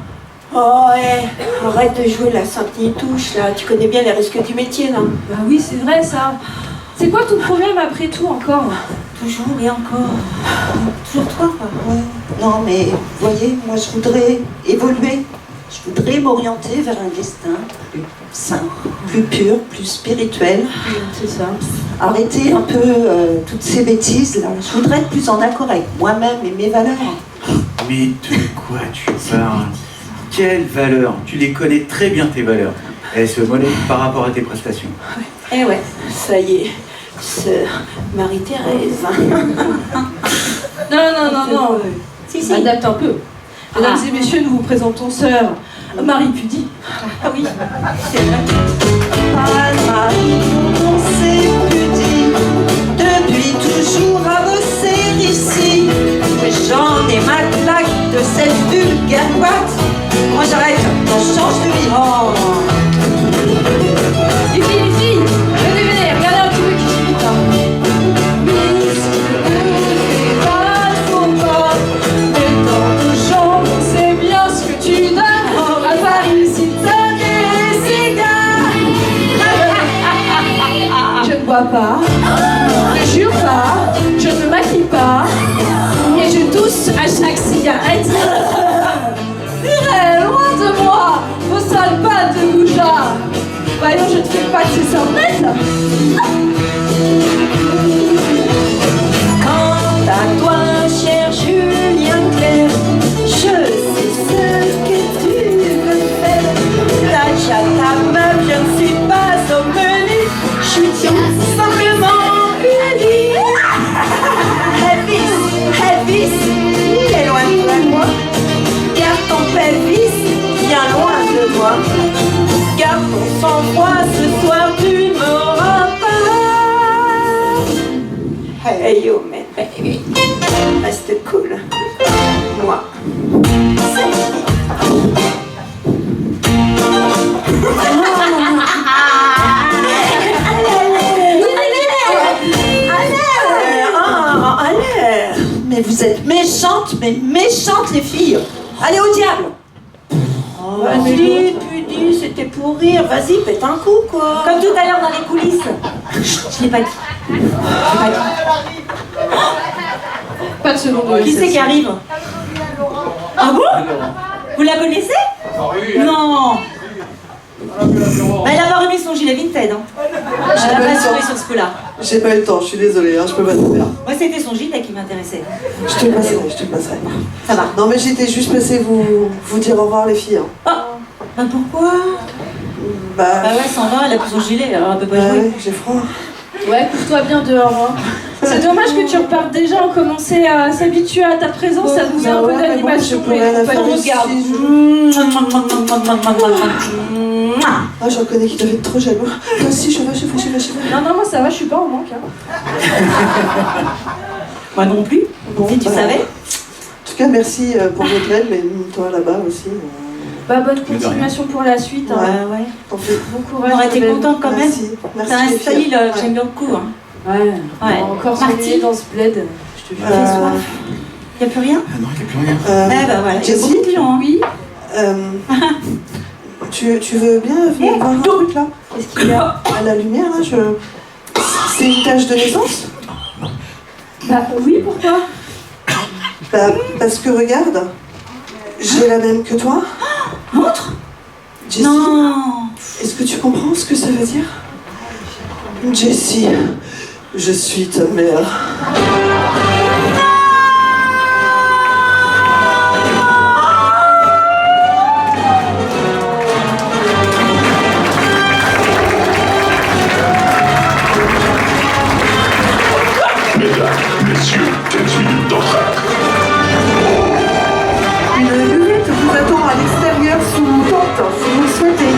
Oh, ouais, arrête de jouer la Sainte-Nitouche, là. Tu connais bien les risques du métier, non? Bah oui, c'est vrai ça. C'est quoi ton problème après tout encore? Toujours et encore. Toujours toi, quoi. Ouais. Non, mais vous voyez, moi je voudrais évoluer. Je voudrais m'orienter vers un destin plus sain, plus pur, plus spirituel. C'est ça. Arrêter un peu toutes ces bêtises là. Je voudrais être plus en accord avec moi-même et mes valeurs. Mais de quoi tu parles? Quelles valeurs? Tu les connais très bien, tes valeurs. Elles se modèlent par rapport à tes prestations. Eh ouais, ça y est, sœur Marie-Thérèse. Non. Si. Adapte un peu. Mesdames et messieurs, nous vous présentons sœur Marie Pudy. Ah oui, c'est vrai. Anne-Marie, on s'est Pudy, depuis toujours à bosser ici. J'en ai ma claque de cette vulgaire boîte. Moi j'arrête, on change de vie. Oh. Les filles, venez, regardez un petit peu qui j'imite. Mais ce que ne pas, faut pas. Mais tant de gens, c'est bien ce que tu donnes. À Paris, si t'as des cigares. Je ne bois pas, je jure pas, je ne me maquille pas. Et je tousse à chaque cigarette. Purée, loin de moi, vos sales pattes de goujat. Voyons, je ne fais pas de ces sornettes. Quant à toi, cher Julien Clerc, je sais Garde ton sang-froid, ce soir tu m'auras pas. Hey yo man baby, reste cool. Moi, c'est mais vous êtes méchantes, mais méchantes les filles. Allez au diable. Vas-y, Pudi, c'était pour rire. Vas-y, pète un coup, quoi. Comme tout à l'heure dans les coulisses. Chut, je l'ai pas dit. Pas de seconde. Qui c'est qui arrive? Ah bon? Vous la connaissez? Non. Bah, elle a pas remis son gilet Vinted. Hein. Elle a pas assuré sur ce coup-là. J'ai pas eu le temps, je suis désolée, hein, je peux pas te faire. Moi, c'était son gilet qui m'intéressait. Je te le passerai, je te le passerai. Ça va. Non mais j'étais juste passée vous dire au revoir les filles. Hein. Oh, bah pourquoi? Bah ouais, elle s'en va, elle a plus son gilet, alors elle peut pas jouer. Ouais, j'ai froid. Ouais, couche-toi bien dehors. Hein. C'est dommage que tu repartes déjà. On commençait à s'habituer à ta présence, ça nous met un peu d'animation. Mais on regarde. Ah, j'en connais qui doivent être trop jaloux. Moi aussi, je vais. Non, moi ça va, je suis pas en manque. Hein. Moi non plus. Bon, si tu savais. En tout cas, merci pour votre aide, mais toi là-bas aussi. Bah, bonne continuation pour la suite. Hein. Ouais. T'en fais. Bon courage. On aurait été contente quand même. Merci. C'est un style que j'aime beaucoup. Hein. Ouais. Encore s'ennuyer dans ce bled. Je te jure. Y'a plus rien? Ah non, il n'y a plus rien. Bah voilà, j'ai Jessie, beaucoup de clients. Oui. Tu veux bien venir voir un truc là? Qu'est-ce qu'il y a? À la lumière là, c'est une tache de naissance? Bah oui, pourquoi? Bah parce que regarde, j'ai la même que toi. Montre? Jessie, non. est-ce que tu comprends ce que ça veut dire? Jessie, je suis ta mère. Mesdames, messieurs, 15 minutes d'entracte. Une lunette vous attend à l'extérieur sous tente, si vous le souhaitez.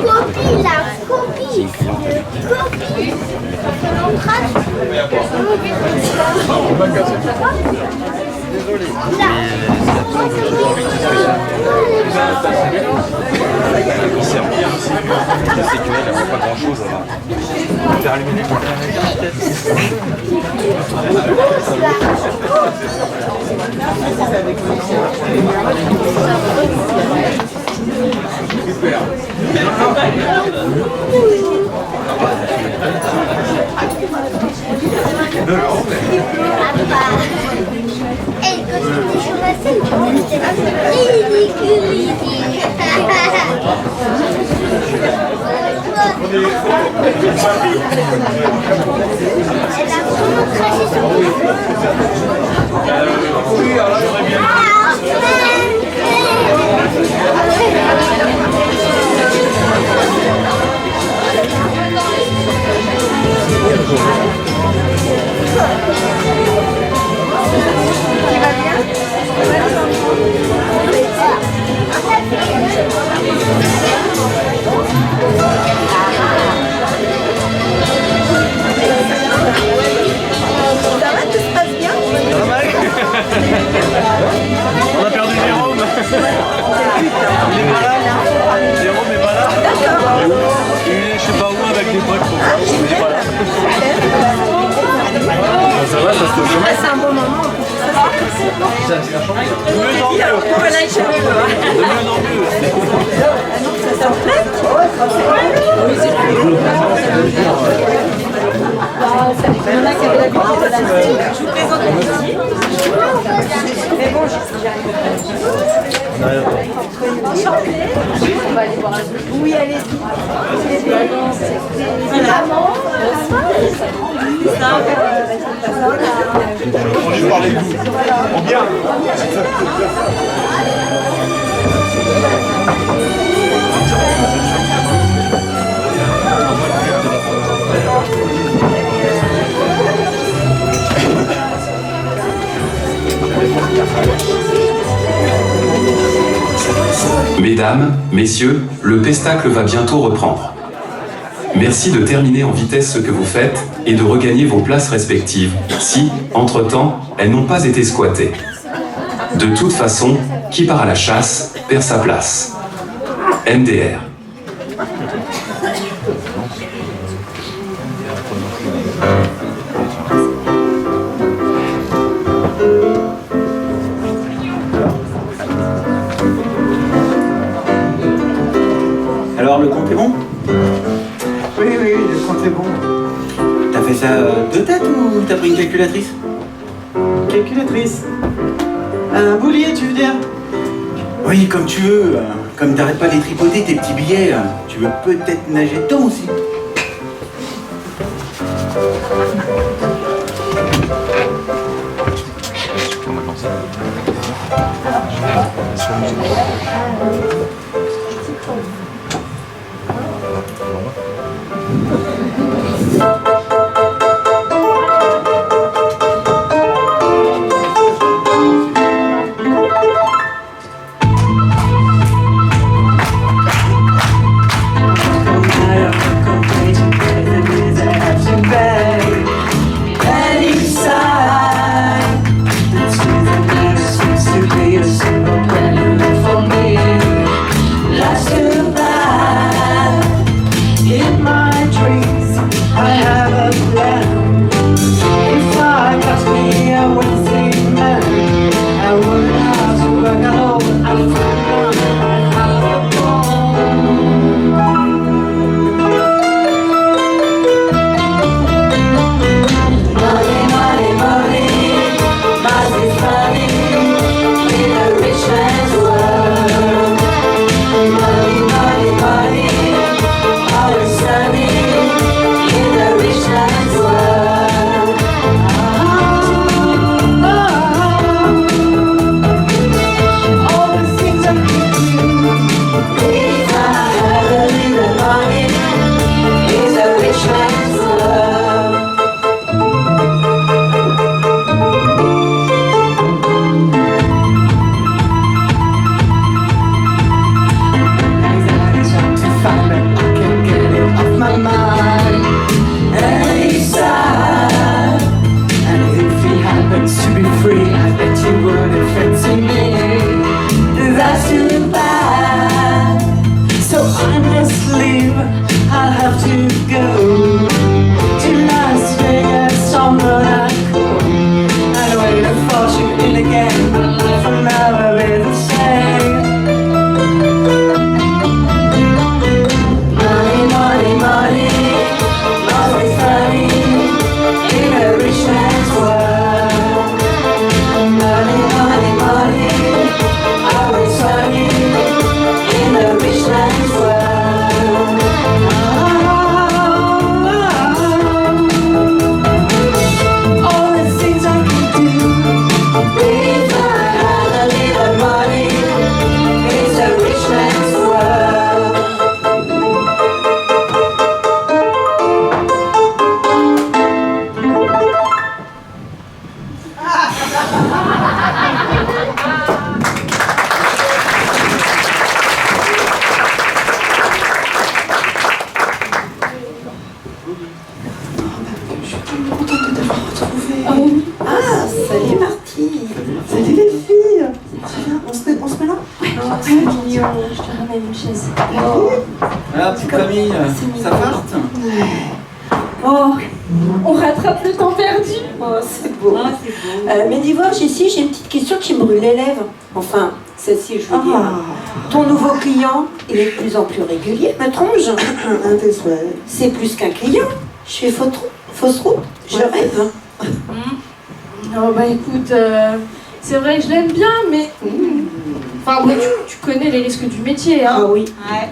Copie là, copie. Copie. Il sert bien aussi. Je sais qu'elle n'a pas grand chose à faire allumer Et quand tu sur la scène, c'est ridicule. Elle a vraiment craché sur moi. On a perdu Jérôme. Il est pas là. Jérôme est pas là. D'accord. Il est je sais pas où avec des potes. Il est pas là. Ça va, ça se passe. C'est un bon moment. De mieux en mieux. De mieux en mieux. Ça te plaît? Il y en a qui avaient l'habitude de la scène. Je vous présente ici. Mais bon, j'y arrive pas. Enchantée. On va aller voir un peu. Oui, allez-y. Voilà. Je parlais de vous. En bien. Mesdames, messieurs, le pestacle va bientôt reprendre. Merci de terminer en vitesse ce que vous faites et de regagner vos places respectives, si, entre-temps, elles n'ont pas été squattées. De toute façon, qui part à la chasse, perd sa place. MDR. Alors, le compte est bon? Oui, le compte est bon. T'as fait ça de tête ou t'as pris une calculatrice? Calculatrice. Un boulier, tu veux dire? Oui, comme tu veux. Comme t'arrêtes pas de les tripoter, tes petits billets, tu veux peut-être nager dedans aussi. Ah, petite famille, ça part? Oh, on rattrape le temps perdu. Oh, c'est beau. Mais divorce, ici, j'ai une petite question qui me brûle les lèvres. Enfin, celle-ci, je veux dire. Ton nouveau client, il est de plus en plus régulier, me trompe-je? C'est plus qu'un client. Je fais fausse route, je rêve. Non, bah écoute, c'est vrai que je l'aime bien, mais... Enfin, bon, tu connais les risques du métier, hein. Ah oui. Ouais.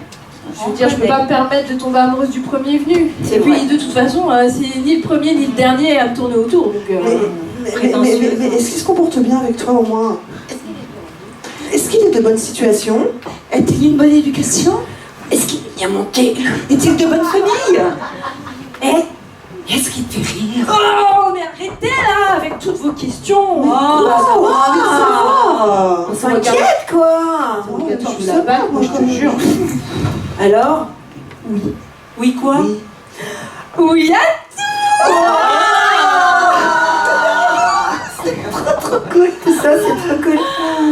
Je veux dire, je peux pas me permettre de tomber amoureuse du premier venu. Et puis, de toute façon, c'est ni le premier ni le dernier à me tourner autour. Donc, Mais est-ce qu'il se comporte bien avec toi au moins? Est-ce qu'il est de bonne situation? A-t-il une bonne éducation? Est-ce qu'il est bien monté? Est-il de bonne famille? Est-ce qu'il te fait rire? Oh, mais arrêtez là avec toutes vos questions. On s'inquiète quoi. Je suis là-bas, moi je te jure. Alors? Oui. Oui quoi? Oui à tout. C'est trop cool tout ça, c'est trop cool.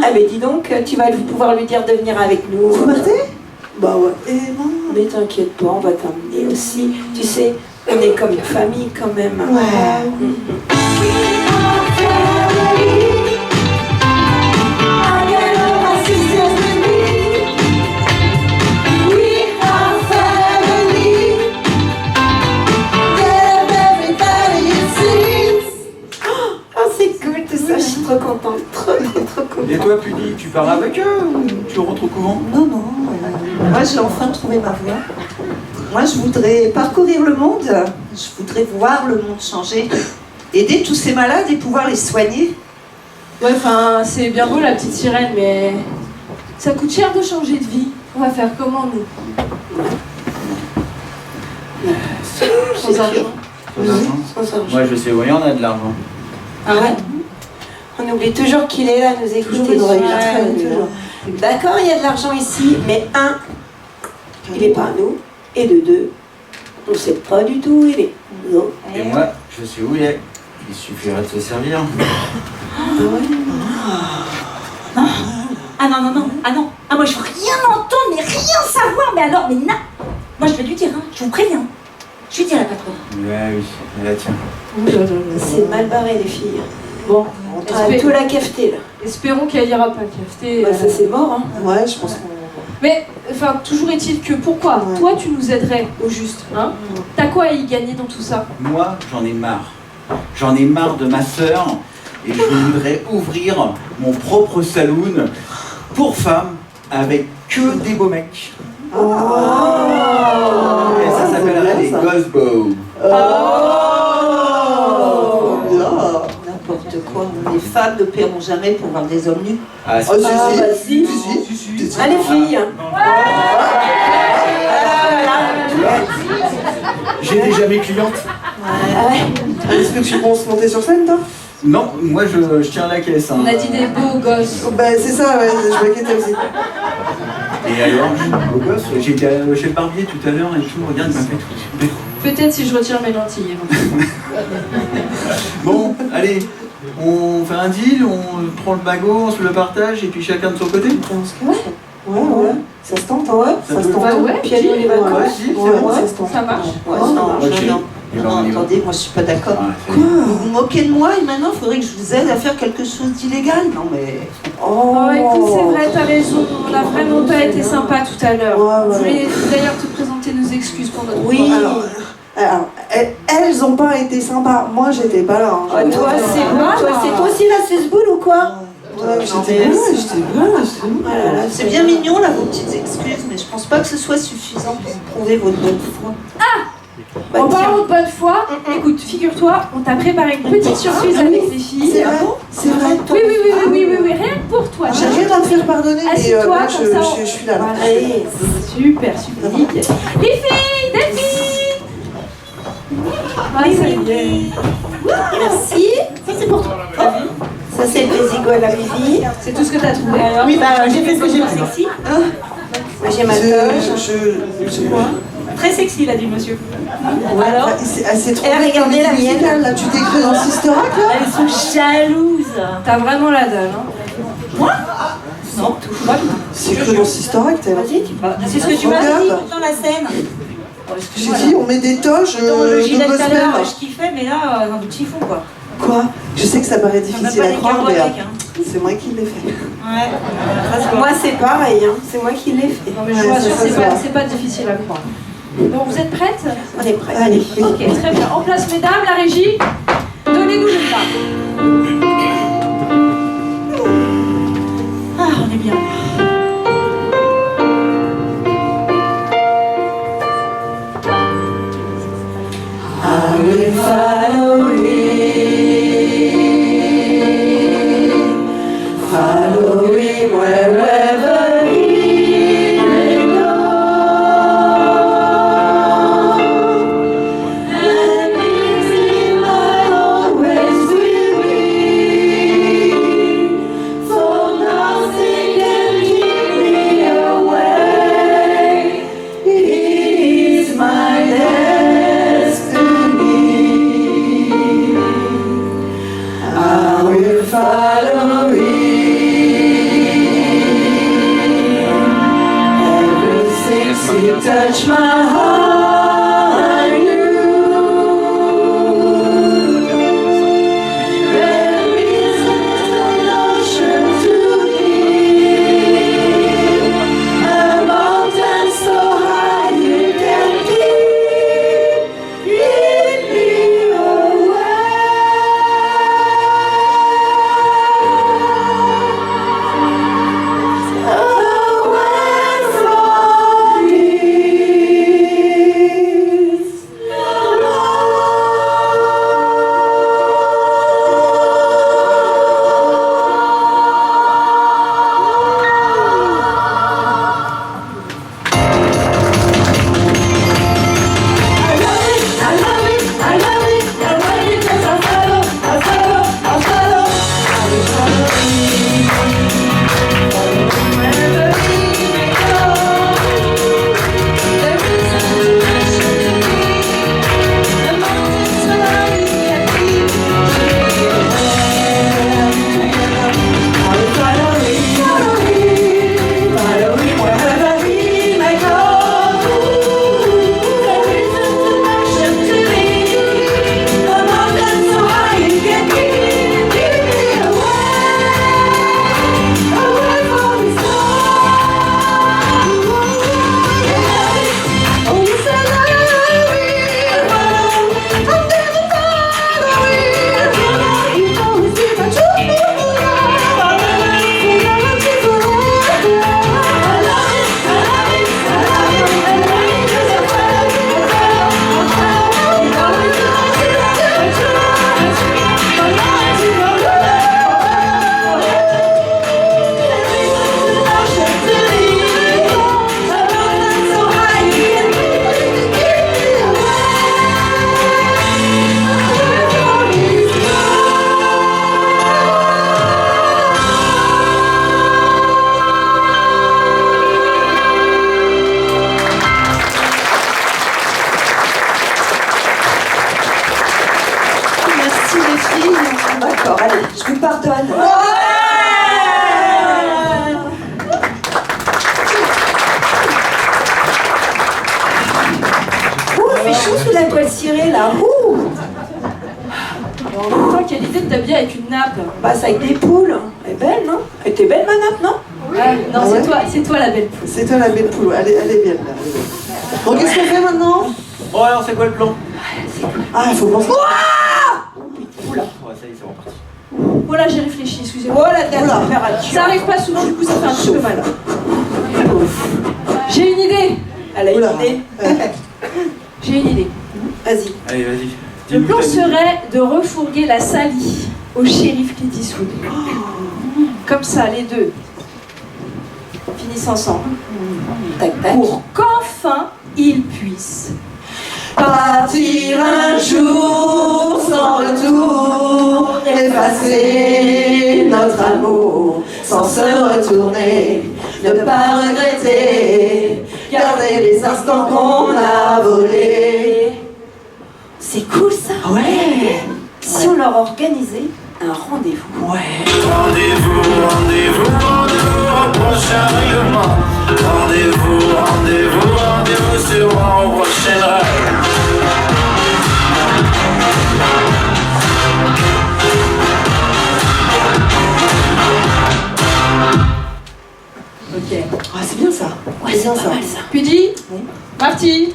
Ah mais dis donc, tu vas pouvoir lui dire de venir avec nous. Vous partez? Bah ouais. Mais t'inquiète pas, on va t'emmener aussi. Tu sais, on est comme une famille quand même. C'est cool tout ça, je suis trop contente. Trop cool. Et toi, Pudi, tu pars avec eux ou tu rentres au couvent? Non, moi j'ai enfin trouvé ma voie. Moi je voudrais parcourir le monde, je voudrais voir le monde changer, aider tous ces malades et pouvoir les soigner. Ouais, enfin, c'est bien beau la petite sirène, mais ça coûte cher de changer de vie. On va faire comment nous? Sans argent. Moi, je sais où il y en a de l'argent. Ah ouais? On oublie toujours qu'il est là à nous écouter. Toujours. D'accord, il y a de l'argent ici, mais il n'est pas à nous. Et de deux, on ne sait pas du tout où il est. Non. Et moi, je sais où il est. Il suffirait de se servir. Ah non. Ah moi je veux rien entendre, mais rien savoir, mais alors, mais non. Moi je vais lui dire, hein, je vous préviens. Je lui dis à la patronne. Ouais, oui, elle la tient. C'est mal barré les filles. Bon, on a tout la cafeté là. Espérons qu'elle ira pas cafeté. Bah, ça c'est mort, hein. Ouais, je pense qu'on... Mais, enfin, toujours est-il que pourquoi toi tu nous aiderais au juste, hein? T'as quoi à y gagner dans tout ça? Moi, j'en ai marre. J'en ai marre de ma sœur et je voudrais ouvrir mon propre saloon pour femmes avec que des beaux mecs. Et ça s'appellerait les Gosbo. N'importe quoi, les femmes ne paieront jamais pour voir des hommes nus. Ah, si. Si. Allez filles. J'ai déjà mes clientes. Est-ce que tu penses monter sur scène, toi? Non, moi je tiens la caisse. Hein. On a dit des beaux gosses. Bah c'est ça, ouais, je m'inquiétais aussi. Et alors, je suis beau gosse, j'ai été chez le barbier tout à l'heure et tout, regarde, il m'a fait tout. Peut-être si je retire mes lentilles. Bon, allez, on fait un deal, on prend le bagot, on se le partage et puis chacun de son côté. Ouais, ça se tente, hein. Ça se tente. Ouais, Puis elle les vacances. Ça marche. Non, attendez, moi je suis pas d'accord. Quoi? Vous vous moquez de moi et maintenant il faudrait que je vous aide à faire quelque chose d'illégal? Non mais... Oh, écoute, c'est vrai, t'as raison. On a vraiment pas été sympa tout à l'heure. Je voulais d'ailleurs te présenter nos excuses pour notre Alors, elles ont pas été sympas. Moi, j'étais pas là. Hein. Toi, c'est toi aussi la cesse-boule ou quoi? J'étais là. C'est bien mignon là vos petites excuses, mais je pense pas que ce soit suffisant pour prouver votre bonne foi. En parlant de bonne foi, écoute, figure-toi, on t'a préparé une petite surprise avec les filles. C'est vrai? C'est vrai? Oui, rien que pour toi. J'ai rien à me faire pardonner, mais Assieds-toi, moi, comme ça. je suis là. Allez, super. Les filles, des filles. Ah, ça y est. Merci. Ça c'est pour toi. Ça c'est le zigots à la Vivi. C'est tout ce que t'as trouvé. Oui, bah j'ai fait ce que j'ai pu. Sexy. Moi j'ai ma toge. Très sexy, l'a dit monsieur. Alors, c'est trop. elle a regardé la mienne. Là, tu t'es cru dans Sister Act, là? Elles sont jalouses. T'as vraiment la dalle, hein. Moi? Non, pas C'est cru dans Sister Act, elle. C'est ce que tu m'as dit dans la scène. J'ai dit, on met des toges Dans le gilet de tout à gospel. l'heure, je kiffais, mais là, un bout de chiffon, quoi. Quoi? Je sais que ça paraît difficile à croire, mais hein. c'est moi qui l'ai fait. Ouais. Moi c'est pareil, hein. C'est moi qui l'ai fait. Non mais je vous rassure, c'est pas difficile à croire. Bon, vous êtes prêtes? On est prêts. Allez. Ok, très bien. En place, mesdames, la régie. Donnez-nous le pas. Ah, on est bien. I will follow him. touch my heart, I knew there isn't an ocean too deep, a mountain so high you can keep me away. D'accord, allez, je vous pardonne. Ouh, il fait chaud sous la toile cirée là. Ouh. En même temps, quelle idée de t'habiller avec une nappe. Bah, c'est avec des poules. Elle est belle, non? Elle était belle ma nappe, non? Non, Ah ouais c'est toi la belle poule. C'est toi la belle poule, elle est bien là. Bon, qu'est-ce qu'on fait maintenant? Bon, alors, c'est quoi le plan? Ah, il faut penser. Oula. Ouais, ça y est, c'est reparti. Voilà, j'ai réfléchi, excusez-moi. Oh la température. Ça arrive pas souvent, du coup ça fait un petit peu mal. J'ai une idée. Elle a une idée. J'ai une idée. Vas-y. Allez, vas-y. Le Dis-nous plan ta vie. serait de refourguer la Sally au shérif Clint Eastwood. Comme ça, les deux finissent ensemble. Tac, tac. Pour qu'enfin ils puissent partir un jour sans retour, effacer notre amour sans se retourner, ne pas regretter, garder les instants qu'on a volés. C'est cool ça. Ouais. Si on leur organisait un rendez-vous. Ouais. Rendez-vous, rendez-vous, rendez-vous au prochain règlement. Rendez-vous, rendez-vous, rendez-vous sur mon prochain rêve. Ok. Ah, c'est bien ça. Ouais, c'est bien pas ça. mal, ça. Puis Marty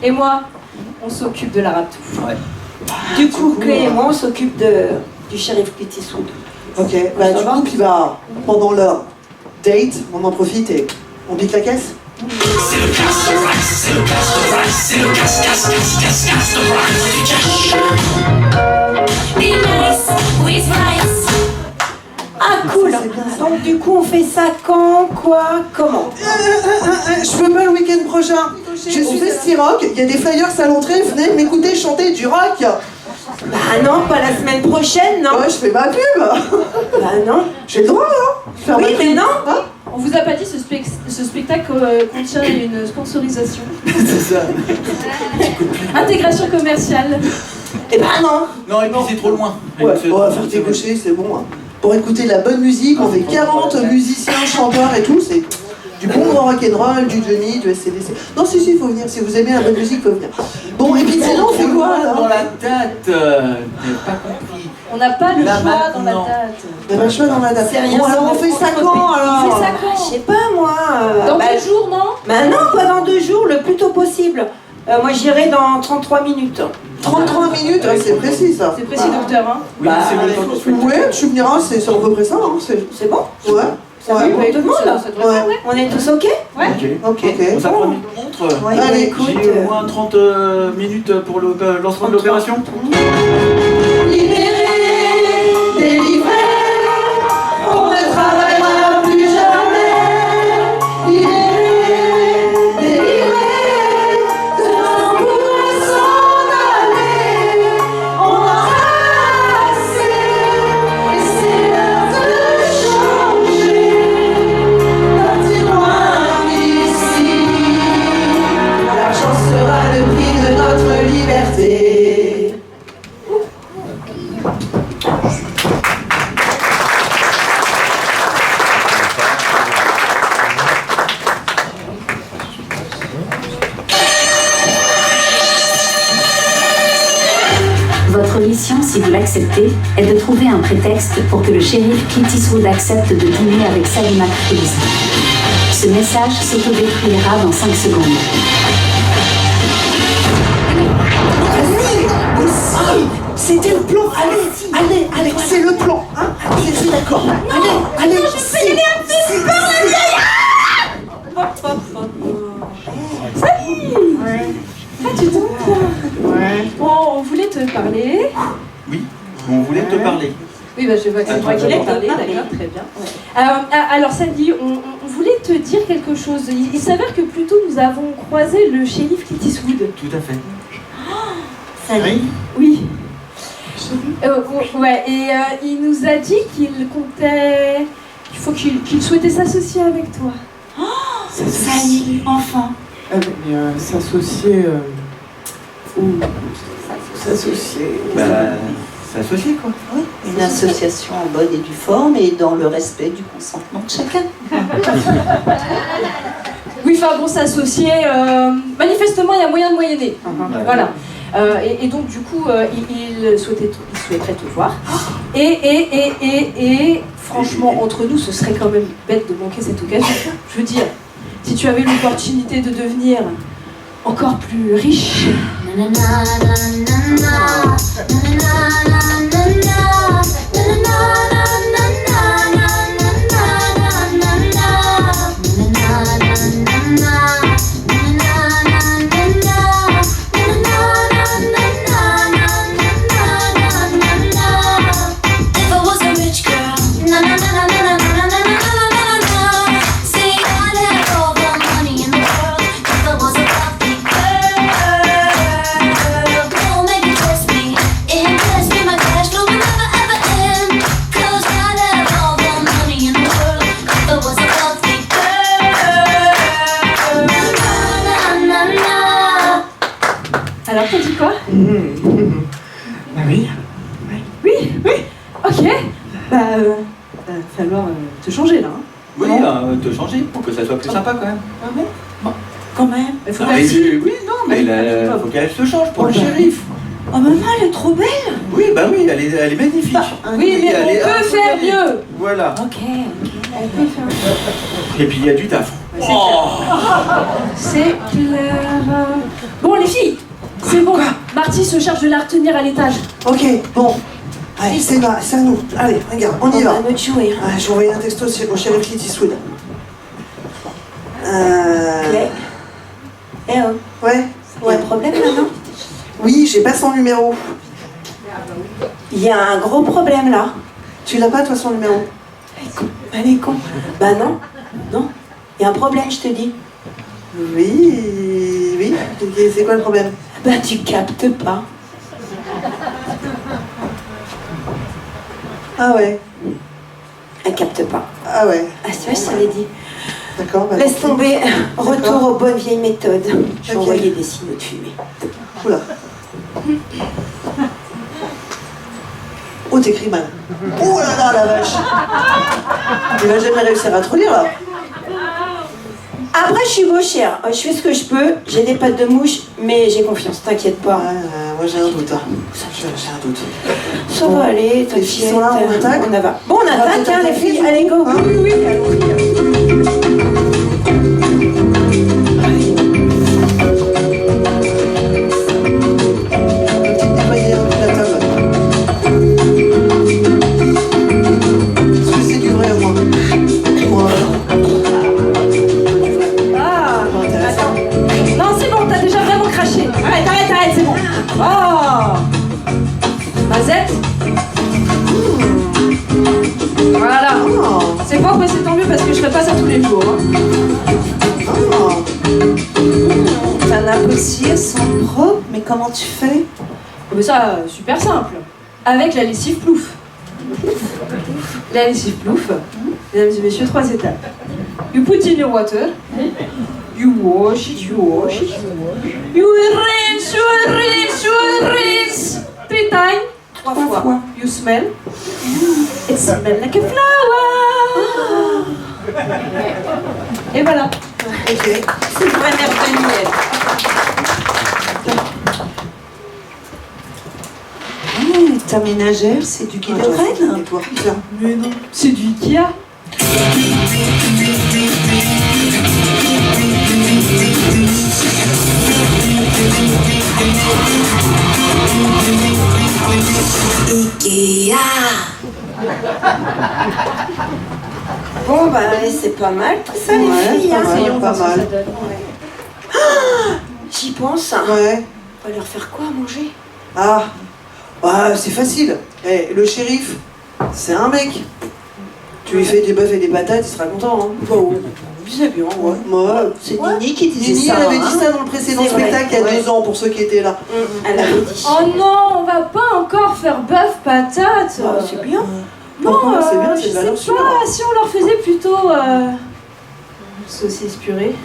et moi, on s'occupe de la raptou. Ouais. Du coup, Clé et moi, on s'occupe du shérif Clint Eastwood. Ok, bah du coup, puis bah, pendant leur date, on en profite et on pique la caisse. C'est le casse de rice, c'est le casse de rice, c'est le casse de rice. Be nice with rice. Ah cool. Donc du coup, on fait ça quand, quoi, comment? Je peux pas le week-end prochain. Je suis Esti-Rock, il y a des flyers à l'entrée, venez m'écouter chanter du rock. Bah non, pas la semaine prochaine, non? Ouais, je fais ma pub. Bah non. J'ai le droit, hein. Faire Oui, ma pub. mais non. Hein? On vous a pas dit, ce spectacle contient une sponsorisation. C'est ça. Intégration commerciale. Eh ben non. Non, et puis c'est trop loin. Ouais, on va faire débaucher, c'est bon. Hein. Pour écouter de la bonne musique, on fait 40 musiciens, chanteurs et tout, c'est Du bon grand rock'n'roll, du Johnny, du SCDC. Non, si, il faut venir. Si vous aimez la bonne musique, il faut venir. Bon, et puis sinon, on fait quoi là? Dans la date, j'ai pas compris. On n'a pas le choix dans la date. On n'a pas le choix dans la date. C'est rien, Bon, alors on fait ça quand alors? On fait ça quand? Je sais pas moi. Dans 2 jours, non? Bah non, pas dans 2 jours, le plus tôt possible. Moi j'irai dans 33 minutes. 33 minutes, c'est précis ça. C'est précis, docteur, hein? Oui, c'est le temps que je fais. Ouais, tu me diras, c'est à peu près ça. Hein. C'est bon? Ouais. Ça va pour tout le monde là? Ouais. On est tous ok? Ouais. Ok. On s'apprend une montre. Ouais, allez, écoute. J'ai au moins 30 minutes pour le lancement de l'opération. Libéré, délivré, on ne travaillera plus jamais. Libéré, délivré, demain on pourra s'en aller. On en a assez, et c'est l'heure de changer. Partir loin d'ici, l'argent sera le prix de notre liberté. Votre mission, si vous l'acceptez, est de trouver un prétexte pour que le shérif Clint Eastwood accepte de dîner avec Salima Cruz. Ce message s'autodétruira dans 5 secondes. C'était le plan. Allez, c'est le plan. Hein? C'est d'accord. Allez, c'est Ah, tu tombes bien. Bon, on voulait te parler. Oui, on voulait te parler. Oui, bah, je vois que c'est moi qui l'ai parlé, d'accord, très bien. Alors, Sandy, on voulait te dire quelque chose. Il s'avère que plus tôt, nous avons croisé le shérif Clint Eastwood. Tout à fait. Salut. Oui. Ouais, et il nous a dit qu'il comptait... qu'il souhaitait s'associer avec toi. Ça y est, enfin. S'associer. S'associer. Bah, s'associer quoi. Oui, une association en bonne et due forme et dans le respect du consentement de chacun. Oui, enfin bon, s'associer, manifestement, il y a moyen de moyenner. Voilà. Et donc, du coup, il souhaiterait te voir. Et franchement, entre nous, ce serait quand même bête de manquer cette occasion. Je veux dire, si tu avais l'opportunité de devenir encore plus riche. Alors, t'as dit quoi? Oui. Oui. Ok. Bah, va falloir te changer là. Hein. Oui, te changer pour que ça soit plus sympa quand même. Ah ouais? Bon, quand même. Il faut Ah, mais oui, non, mais il faut qu'elle se change pour le shérif. Oh maman, elle est trop belle. Oui, bah oui, elle est magnifique. Oui, mais on peut faire mieux. Voilà. Ok. On peut faire mieux. Et puis il y a du taf. C'est clair. Bon, les filles, c'est bon. Marty se charge de la retenir à l'étage. Ok, bon. Allez, c'est à nous. Allez, regarde, on y va. On va me tuer. Je vais envoyer un texto au shérif Clint Eastwood. Claire. Eh oh. Ouais. Il y a un problème là, non? Oui, j'ai pas son numéro. Il y a un gros problème là. Tu l'as pas toi son numéro? Elle est con. Bah non. Il y a un problème, je te dis. Oui. C'est quoi le problème? Bah tu captes pas. Ah ouais. Elle capte pas. Ah ouais. Ah ça, je t'avais dit. D'accord. Bah, Laisse tomber. Retour aux bonnes vieilles méthodes. Je vais Ok. envoyer des signaux de fumée. Oula. Oh, t'écris mal. Oh là là, la vache. Il va jamais réussir à te relire là. Après, je suis gauchère. Je fais ce que je peux. J'ai des pattes de mouche, mais j'ai confiance. T'inquiète pas. Moi, j'ai un doute. Hein. J'ai un doute. Ça va aller, t'inquiète. Les filles sont là, on attaque. On va. Bon, on attaque, hein, les filles. Allez, go. Hein? Oui, allons-y. Oh Mazette. Voilà. C'est propre mais c'est tant mieux parce que je ferai pas ça tous les jours. T'as un impossible, sont propres, mais comment tu fais? Mais ça, super simple. Avec la lessive plouf. La lessive plouf, mesdames et messieurs, 3 étapes. You put in your water. You wash it, you wash it. You rinse, you rinse, you rinse. 3 times. 3 fois. You smell. It smells like a flower. Et voilà. Ok. C'est une vraie mère de Noël. Ta ménagère, c'est du Guy de Rennes? Mais non, c'est du Ikea. Ikea. Bon, bah, c'est pas mal tout ça, les filles. Pas mal. J'y pense. Ouais. On va leur faire quoi à manger? Ah, c'est facile. Le shérif, c'est un mec. Tu lui fais des bœufs et des patates, il sera content. Hein. Bon, c'est bien, ouais. C'est Nini qui disait Nini, ça. elle avait dit ça dans le précédent spectacle il y a 2 ans, pour ceux qui étaient là. Elle avait dit. Oh non, on va pas encore faire bœuf patate. C'est bien. Non, c'est bien, c'est je de sais valeur sûre. pas, si on leur faisait plutôt saucisse purée.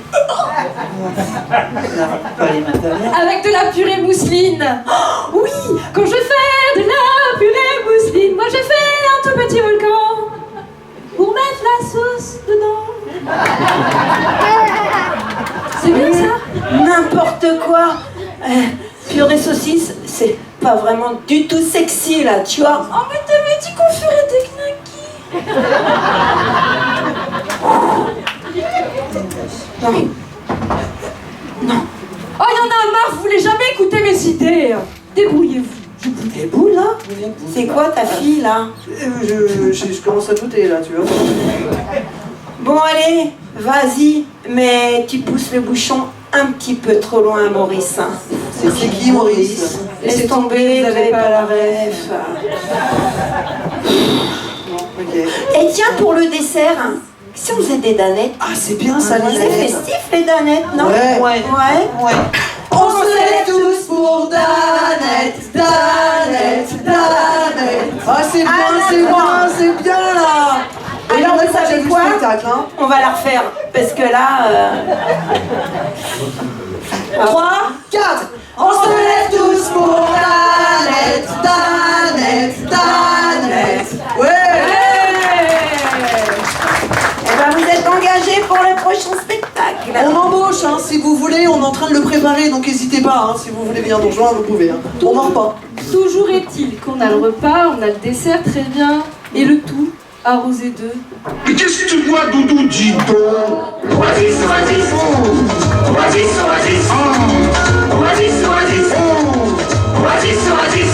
Avec de la purée mousseline. Oh, oui, quand je fais de la purée mousseline, moi je fais un tout petit volcan pour mettre la sauce dedans. C'est bien ça? N'importe quoi. Purée saucisse, c'est pas vraiment du tout sexy là, tu vois. Oh mais t'avais dit qu'on ferait des knackis. Non. Non. Oh y'en a marre, vous voulez jamais écouter mes idées. Débrouillez-vous. Des boules là? C'est quoi ta fille là? Je commence à douter là, tu vois. Bon allez, vas-y, mais tu pousses le bouchon un petit peu trop loin, Maurice. C'est qui Maurice? Laisse tomber, vous n'avez pas la ref. Et tiens, pour le dessert, si on faisait des danettes. Ah, c'est bien ça, les C'est danettes. festif les danettes, non? Ouais. On se lève tous pour Danette, Danette, Danette. Ah, c'est bien, c'est bien là. Et là, Alors, on vous savez quoi? On va la refaire, parce que là... 3, 4. On se lève tous pour Danette, Danette, Danette. Ouais. Eh ben, vous êtes engagés pour le prochain spectacle. On embauche, hein, si vous voulez, on est en train de le préparer, donc n'hésitez pas, hein, si vous voulez venir nous rejoindre, vous pouvez. Hein. On mord pas. Toujours est-il qu'on a le repas, on a le dessert très bien, et le tout arrosé de... Mais qu'est-ce que tu vois, Doudou, dis donc? Oasis, oasis, oasis, oasis, oasis, oasis, oasis, oasis.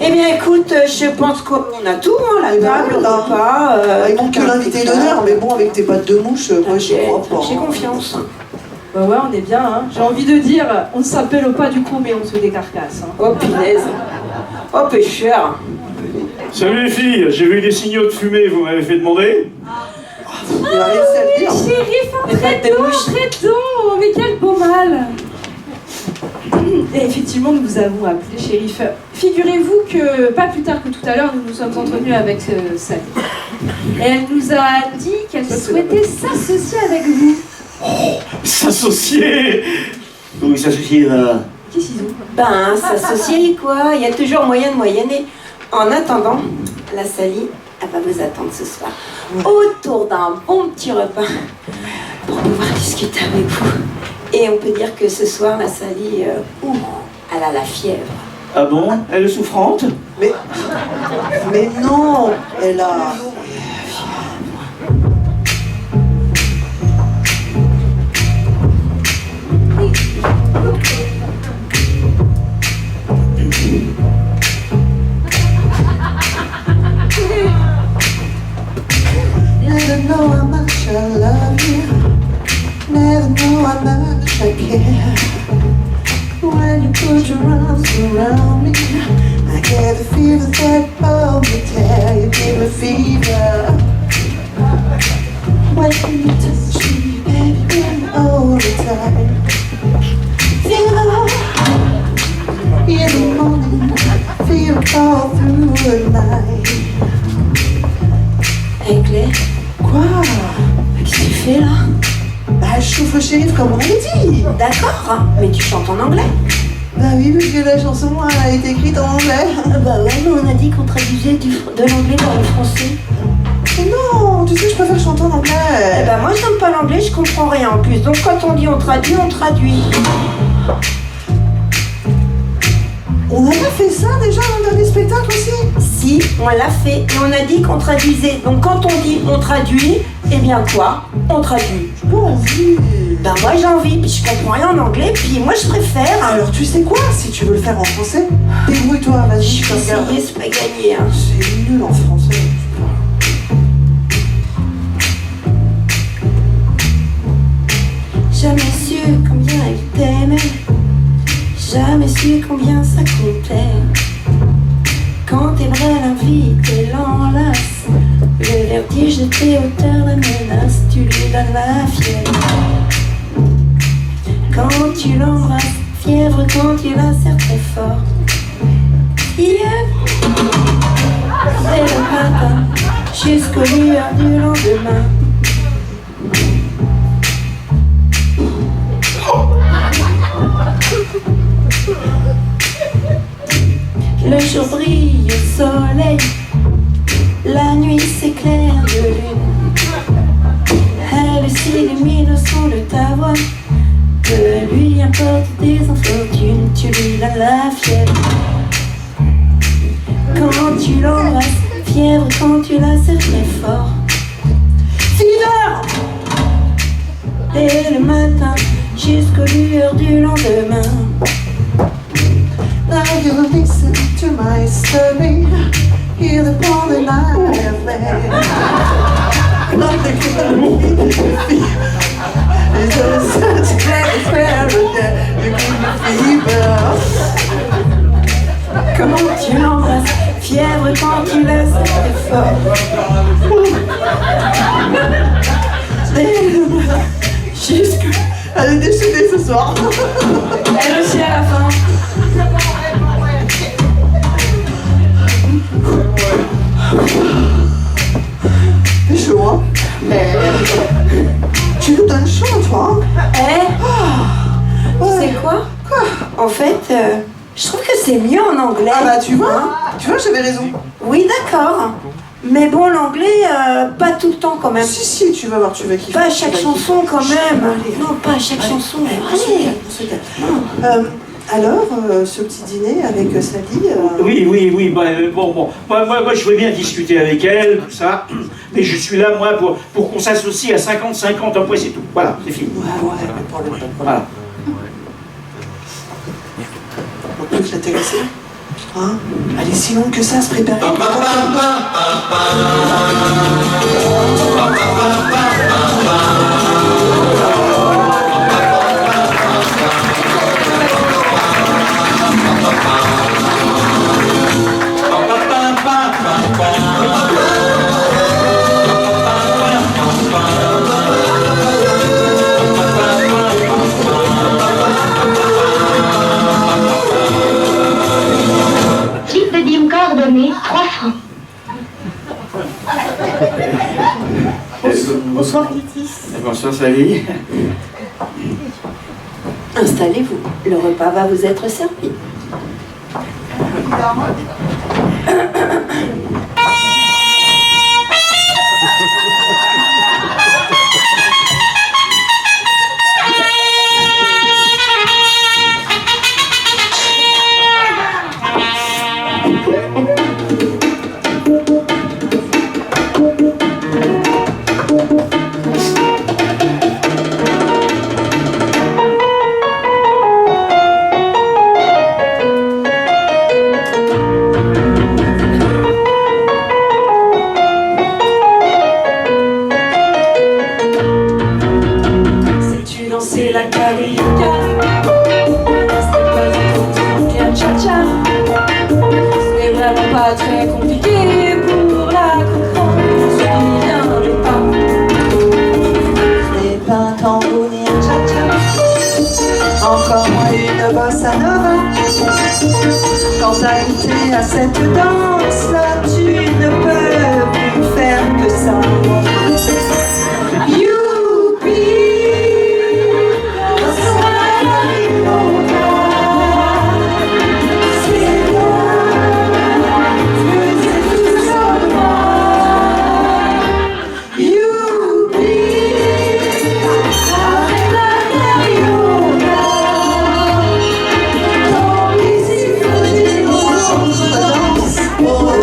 Eh bien, écoute, je pense qu'on a tout, hein, la table, le repas. Il manque que l'invité d'honneur, mais bon, avec tes pattes de mouche, moi je crois pas. J'ai confiance. Bah ouais, on est bien, hein. J'ai envie de dire, on ne s'appelle pas du coup, mais on se décarcasse. Hein. Oh, punaise. Oh, pécheur. Salut les filles, j'ai vu des signaux de fumée, vous m'avez fait demander? Chérie, très tôt, mais quel beau mal. Et effectivement, nous vous avons appelé shérif. Figurez-vous que, pas plus tard que tout à l'heure, nous nous sommes entretenus avec Sally. Et elle nous a dit qu'elle souhaitait s'associer avec vous. Oh, s'associer? Oui, s'associer là. Qu'est-ce qu'ils ont? Ben, s'associer quoi, il y a toujours moyen de moyenner. En attendant, la Sally, elle va vous attendre ce soir autour d'un bon petit repas pour pouvoir discuter avec vous. Et on peut dire que ce soir, la Sally, elle a la fièvre. Ah bon? Elle est souffrante? Mais non, elle a... Never know how much I love you. Never know how much I care. When you put your arms around me, I get the fever that holds me tight. You give me fever. When you touch me, baby, all the time. Fever in the morning, fever all through the night. Hey Claire. Quoi? Qu'est-ce que tu fais là? Bah je chauffe le shérif comme on avait dit. D'accord, mais tu chantes en anglais. Bah oui, parce que la chanson elle a été écrite en anglais. Bah ouais, mais on a dit qu'on traduisait de l'anglais dans le français. Mais non, tu sais, je préfère chanter en anglais. Eh bah moi j'aime pas l'anglais, je comprends rien en plus. Donc quand on dit on traduit, on traduit. On n'a pas fait ça déjà dans le dernier spectacle aussi? Si, on l'a fait et on a dit qu'on traduisait. Donc quand on dit on traduit, eh bien quoi? On traduit. J'ai pas envie. Ben moi j'ai envie, puis je comprends rien en anglais, puis moi je préfère. Alors tu sais quoi? Si tu veux le faire en français, débrouille-toi, vas-y, Je je te vais regarde. essayer, c'est pas gagné. Hein. C'est nul en français. Jamais su combien il t'aimait, jamais su combien ça comptait. Quand tes bras l'invitent et l'enlacent, le vertige de tes hauteurs la menace, tu lui donnes la fièvre. Quand tu l'embrasses, fièvre quand tu la serres très fort. Fièvre dès le matin, jusqu'aux lueurs du lendemain. Le jour brille au soleil, la nuit s'éclaire de lune. Elle s'illumine au son de ta voix, peu lui importe des infortunes, tu lui donnes la fièvre. Quand tu l'embrasses, fièvre quand tu la serres très fort. Fever dès le matin, jusqu'aux lueurs du lendemain. Now you listen to my story. Hear the poem that I have read. Nothing can be. It's just such a great paradise. You give me fever. Comment tu l'embrasses, fièvre quand tu la serres très fort. Jusque. Elle est déchaînée ce soir. Elle aussi à la fin. C'est chaud, hein? Tu nous donnes chaud, toi, hein? Tu sais quoi? En fait, je trouve que c'est mieux en anglais. Ah bah tu vois, j'avais raison. Oui, d'accord. Mais bon, l'anglais, pas tout le temps quand même. Si, tu vas voir, tu vas kiffer. Pas à chaque chanson quand même. Non, pas à chaque chanson. Allez. Alors, ce petit dîner avec Sally... Oui, bon. Moi, je veux bien discuter avec elle, tout ça. Mais je suis là, moi, pour qu'on s'associe à 50-50. Après, c'est tout. Voilà, c'est fini. Ouais, pas de problème. Voilà. On peut l'intéresser. Hein? Elle est si longue que ça, se préparer. Slip de dîme coordonné, 3 francs. Bonsoir, Litis. Bonsoir, Sally. Installez-vous, le repas va vous être servi. Sais-tu lancer la carioca? C'est pas un bien cha-cha. Ce n'est vraiment pas très compliqué pour la comprendre. On se souviendrait pas. Ce n'est pas un tango ni un cha-cha, encore moins une bossa nova. Quand t'as goûté à cette danse, tu ne peux plus faire que ça. Youpi, c'est là, c'est tout sur moi. Youpi, avec la carioca, tant pis s'il faut dire qu'on danse pour moi.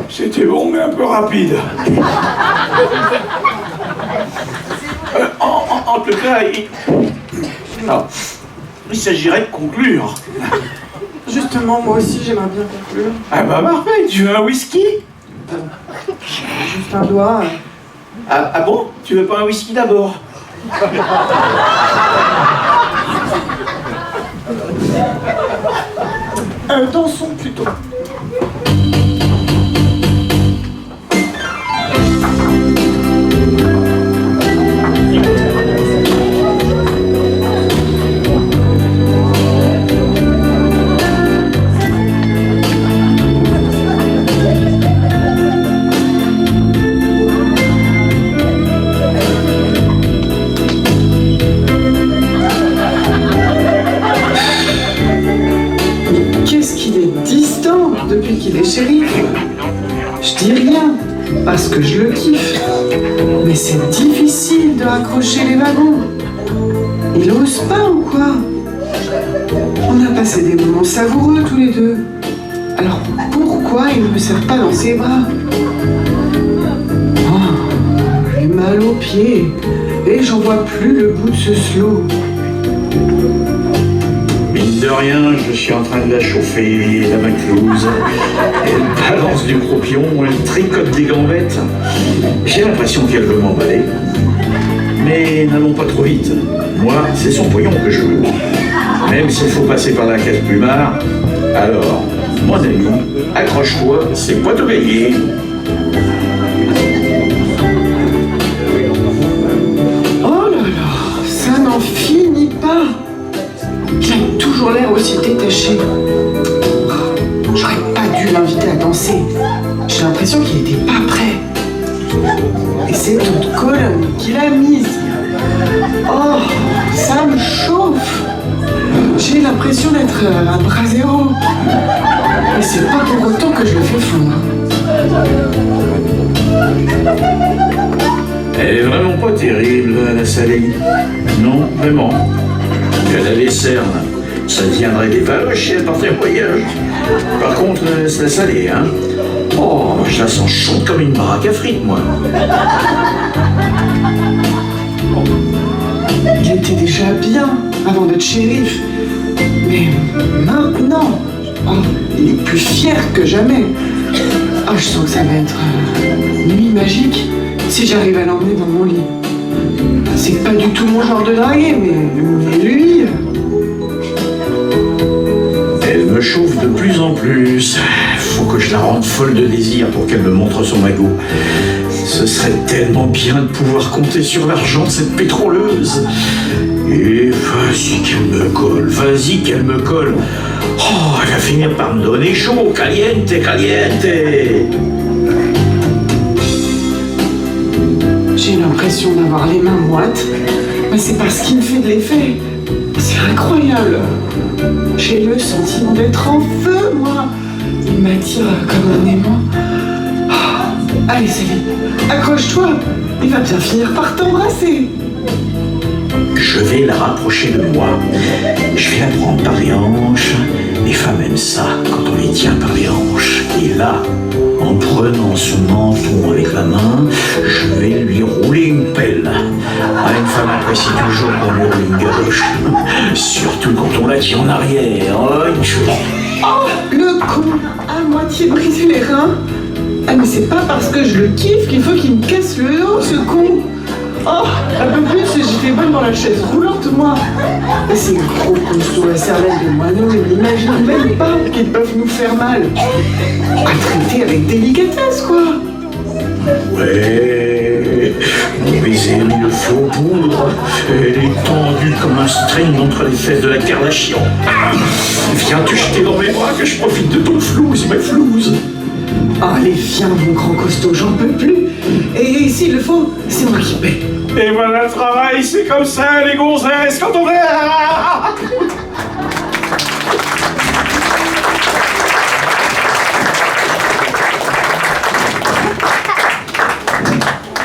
C'était bon, mais un peu rapide. En tout cas, il s'agirait de conclure. Justement, moi aussi, j'aimerais bien conclure. Ah bah parfait, tu veux un whisky? Juste un doigt. Ah bon? Tu veux pas un whisky d'abord? Dansons plutôt. Depuis qu'il est shérif, je dis rien parce que je le kiffe, mais c'est difficile de raccrocher les wagons. Il ose pas ou quoi? On a passé des moments savoureux tous les deux. Alors pourquoi il ne me serre pas dans ses bras? Oh, j'ai mal aux pieds et j'en vois plus le bout de ce slow. Mine de rien, je suis en train de la chauffer, la Maclouse. Elle balance du croupion, elle tricote des gambettes. J'ai l'impression qu'elle veut m'emballer. Mais n'allons pas trop vite. Moi, c'est son pognon que je veux. Même s'il faut passer par la case plumard, alors, mon ami, accroche-toi, c'est pas tout gagné. Oh là là, ça n'en finit pas. Il a toujours l'air aussi détaché. J'aurais pas dû l'inviter à danser. J'ai l'impression qu'il était pas prêt. Et c'est notre colonne qui l'a mise. Oh, ça me chauffe. J'ai l'impression d'être un brasero. Mais c'est pas pour autant que je le fais fondre. Elle est vraiment pas terrible, la Salée. Non, vraiment. Elle a les cernes. Ça deviendrait des valoches si elle partait en voyage. Par contre, c'est la Salée, hein. Oh, je la sens chaude comme une baraque à frites, moi. Il était déjà bien avant d'être shérif. Mais maintenant, oh, il est plus fier que jamais. Oh, je sens que ça va être une nuit magique si j'arrive à l'emmener dans mon lit. C'est pas du tout mon genre de draguer, mais lui... Elle me chauffe de plus en plus. Faut que je la rende folle de désir pour qu'elle me montre son magot. Ce serait tellement bien de pouvoir compter sur l'argent de cette pétroleuse. Et vas-y qu'elle me colle. Oh, elle va finir par me donner chaud, caliente. J'ai l'impression d'avoir les mains moites, mais c'est parce qu'il me fait de l'effet. C'est incroyable. J'ai le sentiment d'être en feu, moi. Il m'attire comme un aimant. Oh, allez, Sally, accroche-toi. Il va bien finir par t'embrasser. Je vais la rapprocher de moi. Je vais la prendre par les hanches. Les femmes aiment ça quand on les tient par les hanches. Et là, en prenant son menton avec la main, je vais lui rouler une pelle. Ah, une femme apprécie toujours qu'on lui roule une galoche. Surtout quand on la tient en arrière. Oh, une chose. Oh, le con, à moitié brisé les reins. Ah, mais c'est pas parce que je le kiffe qu'il faut qu'il me casse le haut, ce con. Oh, un peu plus, j'étais bonne dans la chaise roulante, moi. Et ces gros costauds à cervelle de moineaux, ils n'imaginent même pas qu'ils peuvent nous faire mal. À traiter avec délicatesse, quoi. Ouais, mon baiser a mis le feu aux poudres. Elle est tendue comme un string entre les fesses de la Kardashian. Ah, viens te jeter dans mes bras que je profite de ton flouze, mes flouses. Allez, viens, mon grand costaud, j'en peux plus. Et s'il le faut, c'est moi qui paie. Et voilà le travail, c'est comme ça, les gonzesses, quand on est...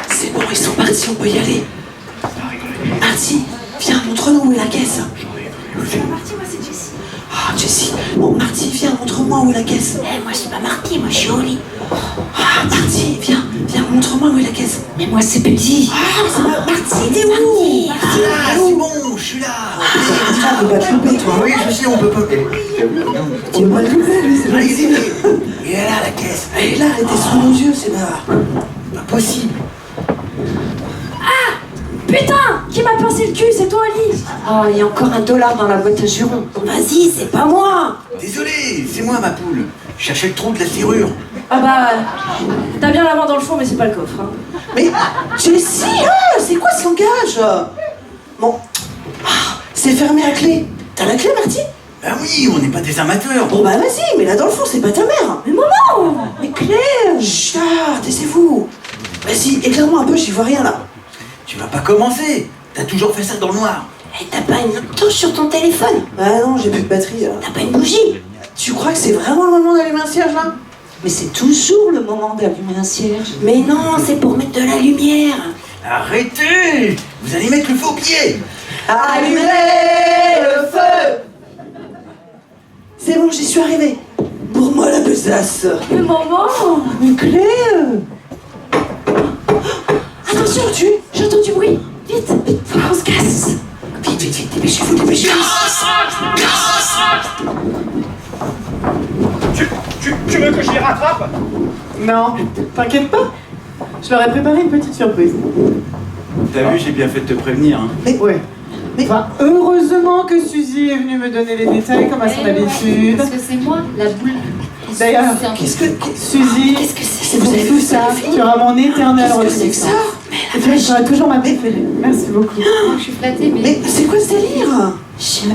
C'est bon, ils sont partis, on peut y aller. Marty, viens, montre-nous où est la caisse. Marty, moi c'est Jessie. Ah, Jessie. Bon, Marty, viens, montre-moi où est la caisse. Moi je suis pas Marty, moi je suis Oli. Ah, Marty, viens, montre-moi où est la caisse. Mais moi c'est Petit. Ah, c'est Marty, t'es où? Ah, c'est bon, je suis là. On peut pas te louper, toi. Oui, je sais, on peut pas. On peut pas te louper, lui, c'est vrai. Et elle a la caisse. Elle est là, elle était sous nos yeux, c'est pas possible. Ah, putain, qui m'a pincé le cul, c'est toi, Ali. Oh, il y a encore $1 dans la boîte à jurons. Vas-y, c'est pas moi. Désolé, c'est moi, ma poule. Je cherchais le trou de la serrure. Ah bah, t'as bien la main dans le fond, mais c'est pas le coffre. Hein. Mais, Jessie, c'est quoi ce langage? Bon, c'est fermé à clé. T'as la clé, Marty? Ben oui, on n'est pas des amateurs. Bon bah vas-y, mais là dans le fond, c'est pas ta mère. Mais maman! Mais Claire! Chut, taisez-vous. Vas-y, éclaire-moi un peu, j'y vois rien là. Tu vas pas commencer. T'as toujours fait ça dans le noir. Et t'as pas une lampe torche sur ton téléphone? Bah non, j'ai plus de batterie. T'as pas une bougie? Tu crois que c'est vraiment le moment d'allumer un cierge là? Mais c'est toujours le moment d'allumer un cierge. Mais non, c'est pour mettre de la lumière. Arrêtez! Vous allez mettre le faux pied. Allumez le feu! C'est bon, j'y suis arrivée. Pour moi la besace. Mais maman! Mais Claire! Attention, j'entends du bruit. Vite, faut qu'on se casse. Vite, dépêchez-vous. Tu veux que je les rattrape? Non, t'inquiète pas. Je leur ai préparé une petite surprise. T'as vu, j'ai bien fait de te prévenir. Hein. Mais ouais. Enfin, heureusement que Suzy est venue me donner les détails comme à son habitude. Parce que c'est moi, la boule. D'ailleurs, Suzy, Qu'est-ce que c'est? pour tout ça, tu auras mon éternel reconnaissance. Et tu seras toujours ma préférée. Merci beaucoup. Je suis flattée, Mais c'est quoi ce délire? Je sais pas,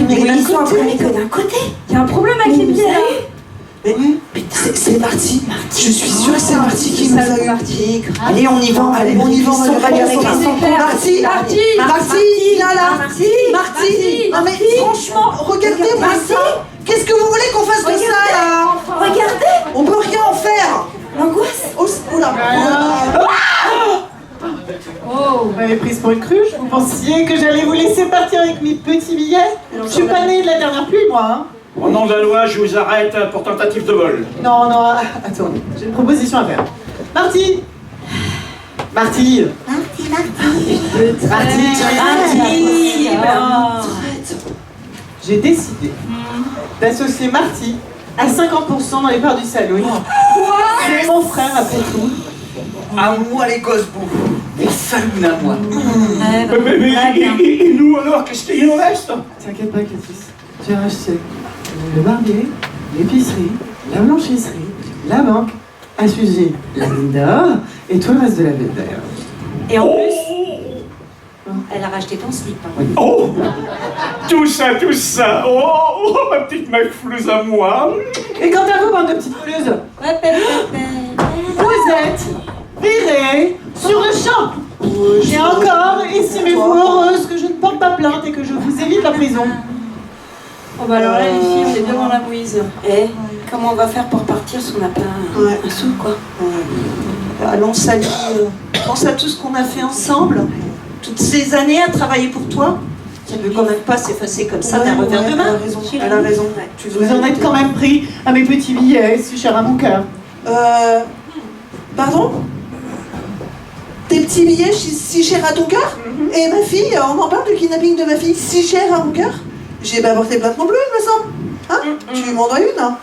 Mais ils sont d'un côté, imprimés que d'un côté. Il y a un problème avec les billets là. Mais c'est Marty. Je suis sûre que c'est Marty qui nous a eu. Allez, on y va. On va y aller. Marty, viens là. Marty. Non mais franchement, regardez Marty. Qu'est-ce que vous voulez qu'on fasse de ça là? Regardez. On peut rien en faire. L'angoisse. Oh là. Vous m'avez prise pour une cruche? Vous pensiez que j'allais vous laisser partir avec mes petits billets? Je suis pas née de la dernière pluie, moi. Hein. Au nom de la loi, je vous arrête pour tentative de vol. Non, attends, j'ai une proposition à faire. Marty. J'ai décidé d'associer Marty à 50% dans les parts du saloon. C'est mon frère, après tout. À moi, les gosses bouffes. Des saloons à moi. Et nous alors, qu'est-ce qu'il nous reste? T'inquiète pas, Clétis. J'ai racheté le barbier, l'épicerie, la blanchisserie, la banque à Suzy la mine d'or et toi le reste de la mine d'or. Et en plus, elle a racheté ton slip. Hein. Oh, tout ça, oh, ma petite McFlouz à moi. Et quant à vous, bande de petites fouleuses, vous êtes virés sur le champ. Et encore, estimez-vous heureuse que je ne porte pas plainte et que je vous évite la prison. Oh bah alors là, les filles, on est bien dans la mouise. Et comment on va faire pour partir si on n'a pas un sou, quoi? Allons, Sally, pense à tout ce qu'on a fait ensemble. Toutes ces années à travailler pour toi. Ça ne peut quand même pas s'effacer comme ça d'un revers de main. Elle a raison. Vous en êtes quand même pris à mes petits billets, si chers à mon cœur. Pardon? Tes petits billets si chers à ton cœur? Et ma fille, on en parle du kidnapping de ma fille, si cher à mon cœur? J'ai pas porté plainte non plus, il me semble. Hein? Tu m'en dois une, hein?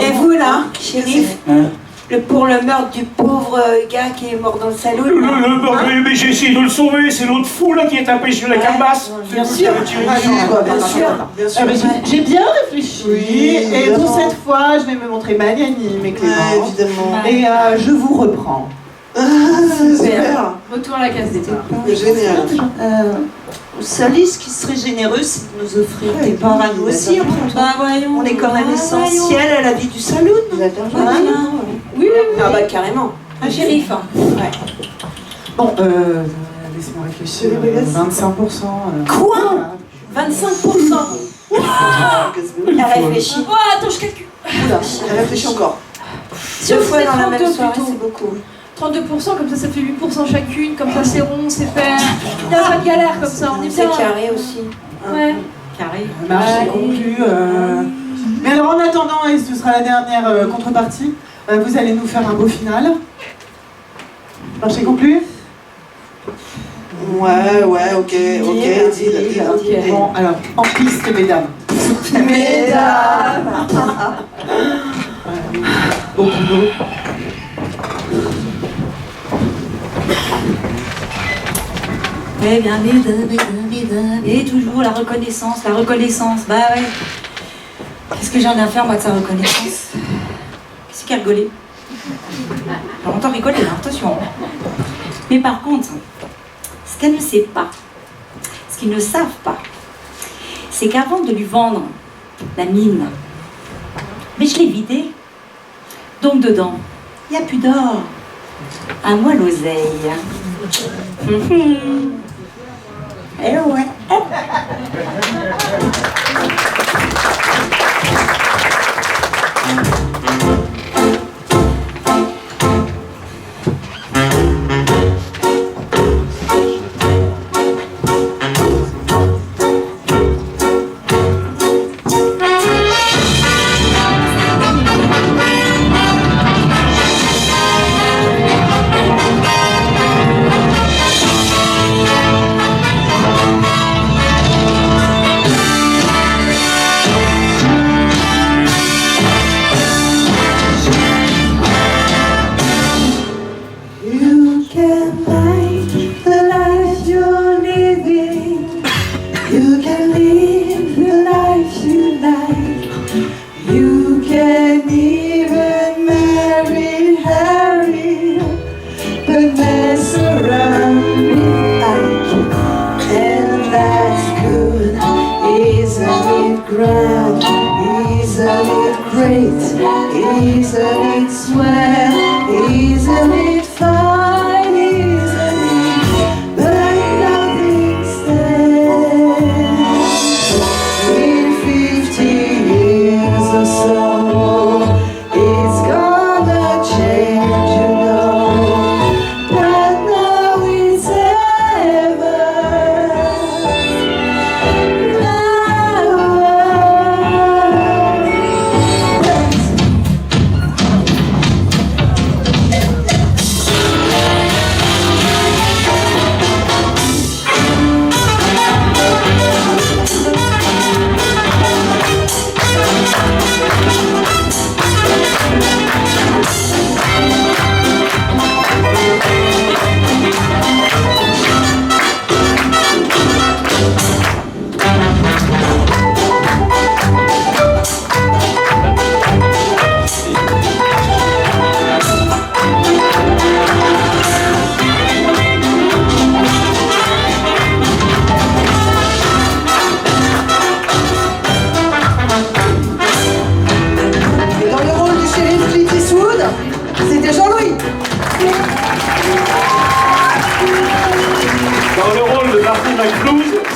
Et vous là, shérif, pour le meurtre du pauvre gars qui est mort dans le salon. Mais j'ai essayé de le sauver, c'est l'autre fou là qui est tapé sur la calebasse. Bien sûr, bien sûr. J'ai bien réfléchi et pour cette fois, je vais me montrer magnanime et clément. Évidemment. Et je vous reprends. Super. Retour à la case des dépôts. Génial. Sally, ce qui serait généreux, c'est de nous offrir des parts à nous aussi. Voyons. On est quand même essentiel à la vie du saloon. Oui, bah carrément. Un shérif. Ouais. Bon, laissez-moi réfléchir. 25%. Quoi 25%. Elle réfléchit. Oh, attends, je calcule. Elle réfléchit encore. Deux fois dans la même soirée, plutôt. c'est beaucoup. 32%, comme ça fait 8% chacune, comme ça c'est rond, c'est fait. Il n'y a pas de galère comme ça, on est bien. C'est carré aussi. Ouais. Carré. Marché conclu. Mais alors en attendant, et ce sera la dernière contrepartie, vous allez nous faire un beau final. Marché conclu? Ouais, ok, deal. Bon, alors, en piste, mesdames. Mesdames. Au boulot. Eh bien, mesdames, et toujours la reconnaissance, bah ouais. Qu'est-ce que j'en ai à faire, moi, de sa reconnaissance? Qu'est-ce qu'il y a rigolé? Alors, on t'en rigoler, hein, attention. Mais par contre, ce qu'elle ne sait pas, ce qu'ils ne savent pas, c'est qu'avant de lui vendre la mine, mais je l'ai vidée. Donc dedans, il n'y a plus d'or. À moi l'oseille. Eh ouais.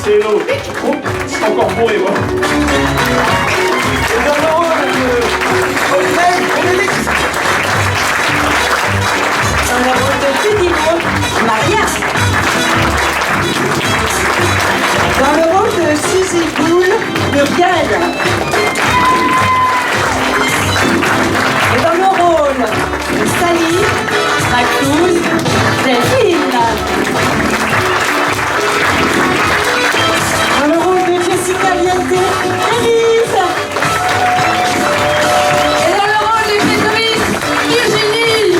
C'est l'eau. Oh, je suis encore bourré, moi. Et dans le rôle de Audrey Félix. Dans le rôle de Fidimo, Maria. Dans le rôle de Suzy Gould, Muriel. Et dans le rôle de Sally, Maclouse, Delphine. Dans le rôle de Jessica Liente, Élise. Et dans le rôle de Béatrice, Virginie.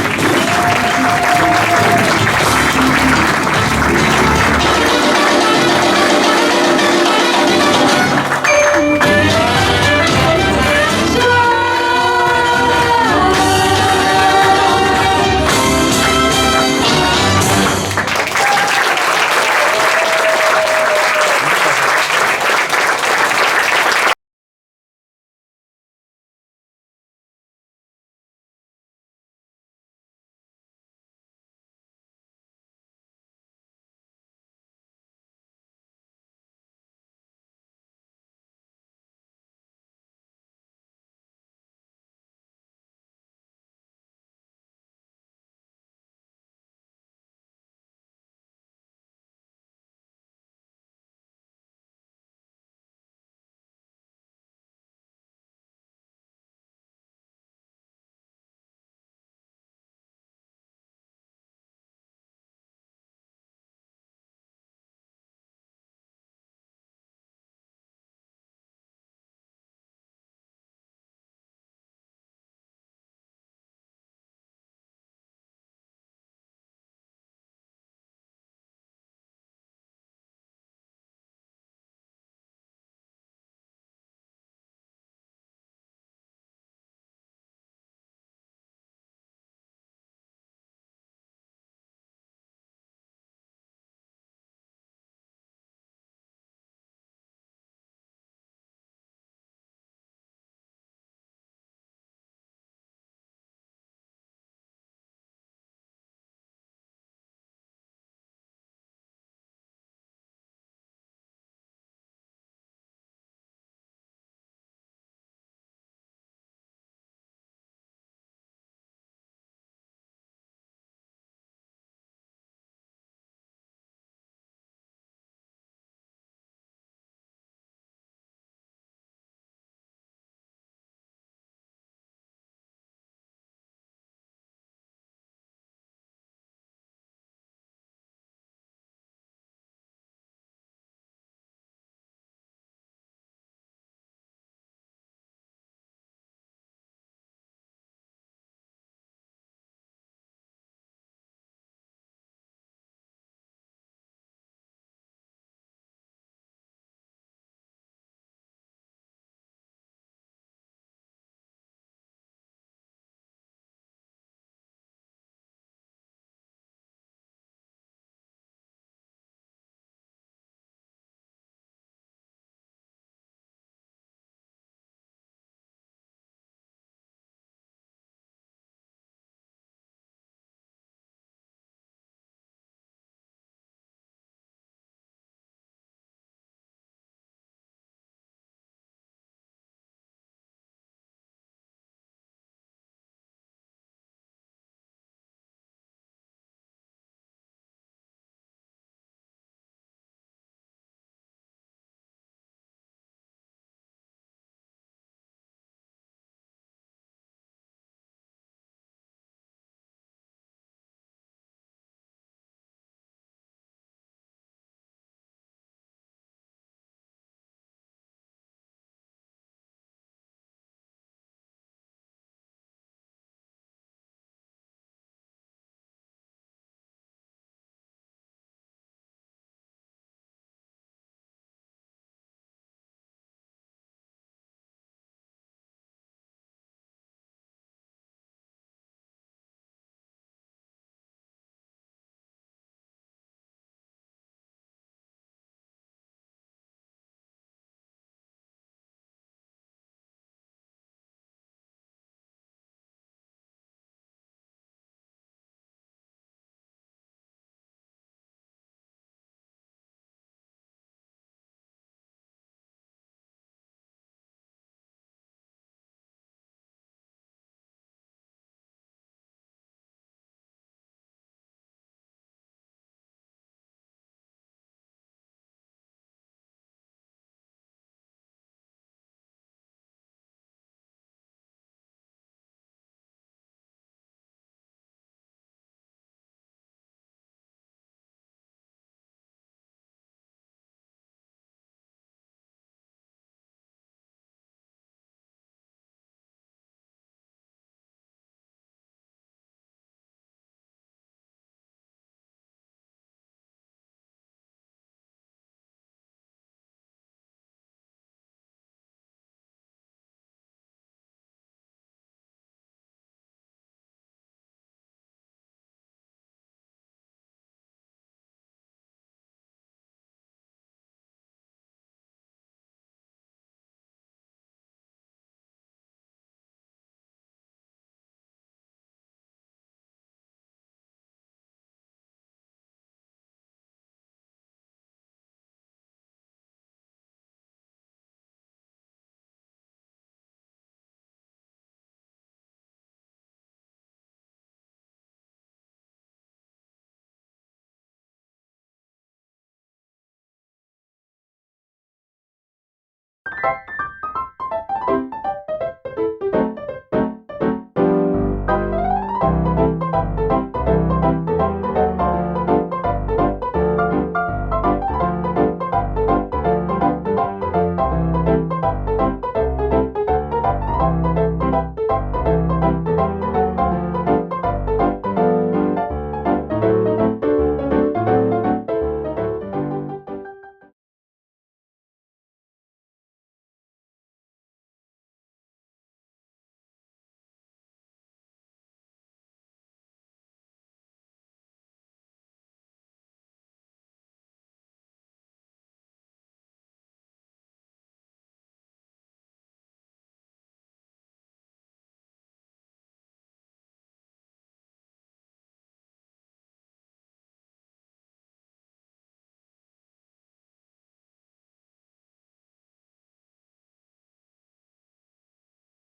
Thank you.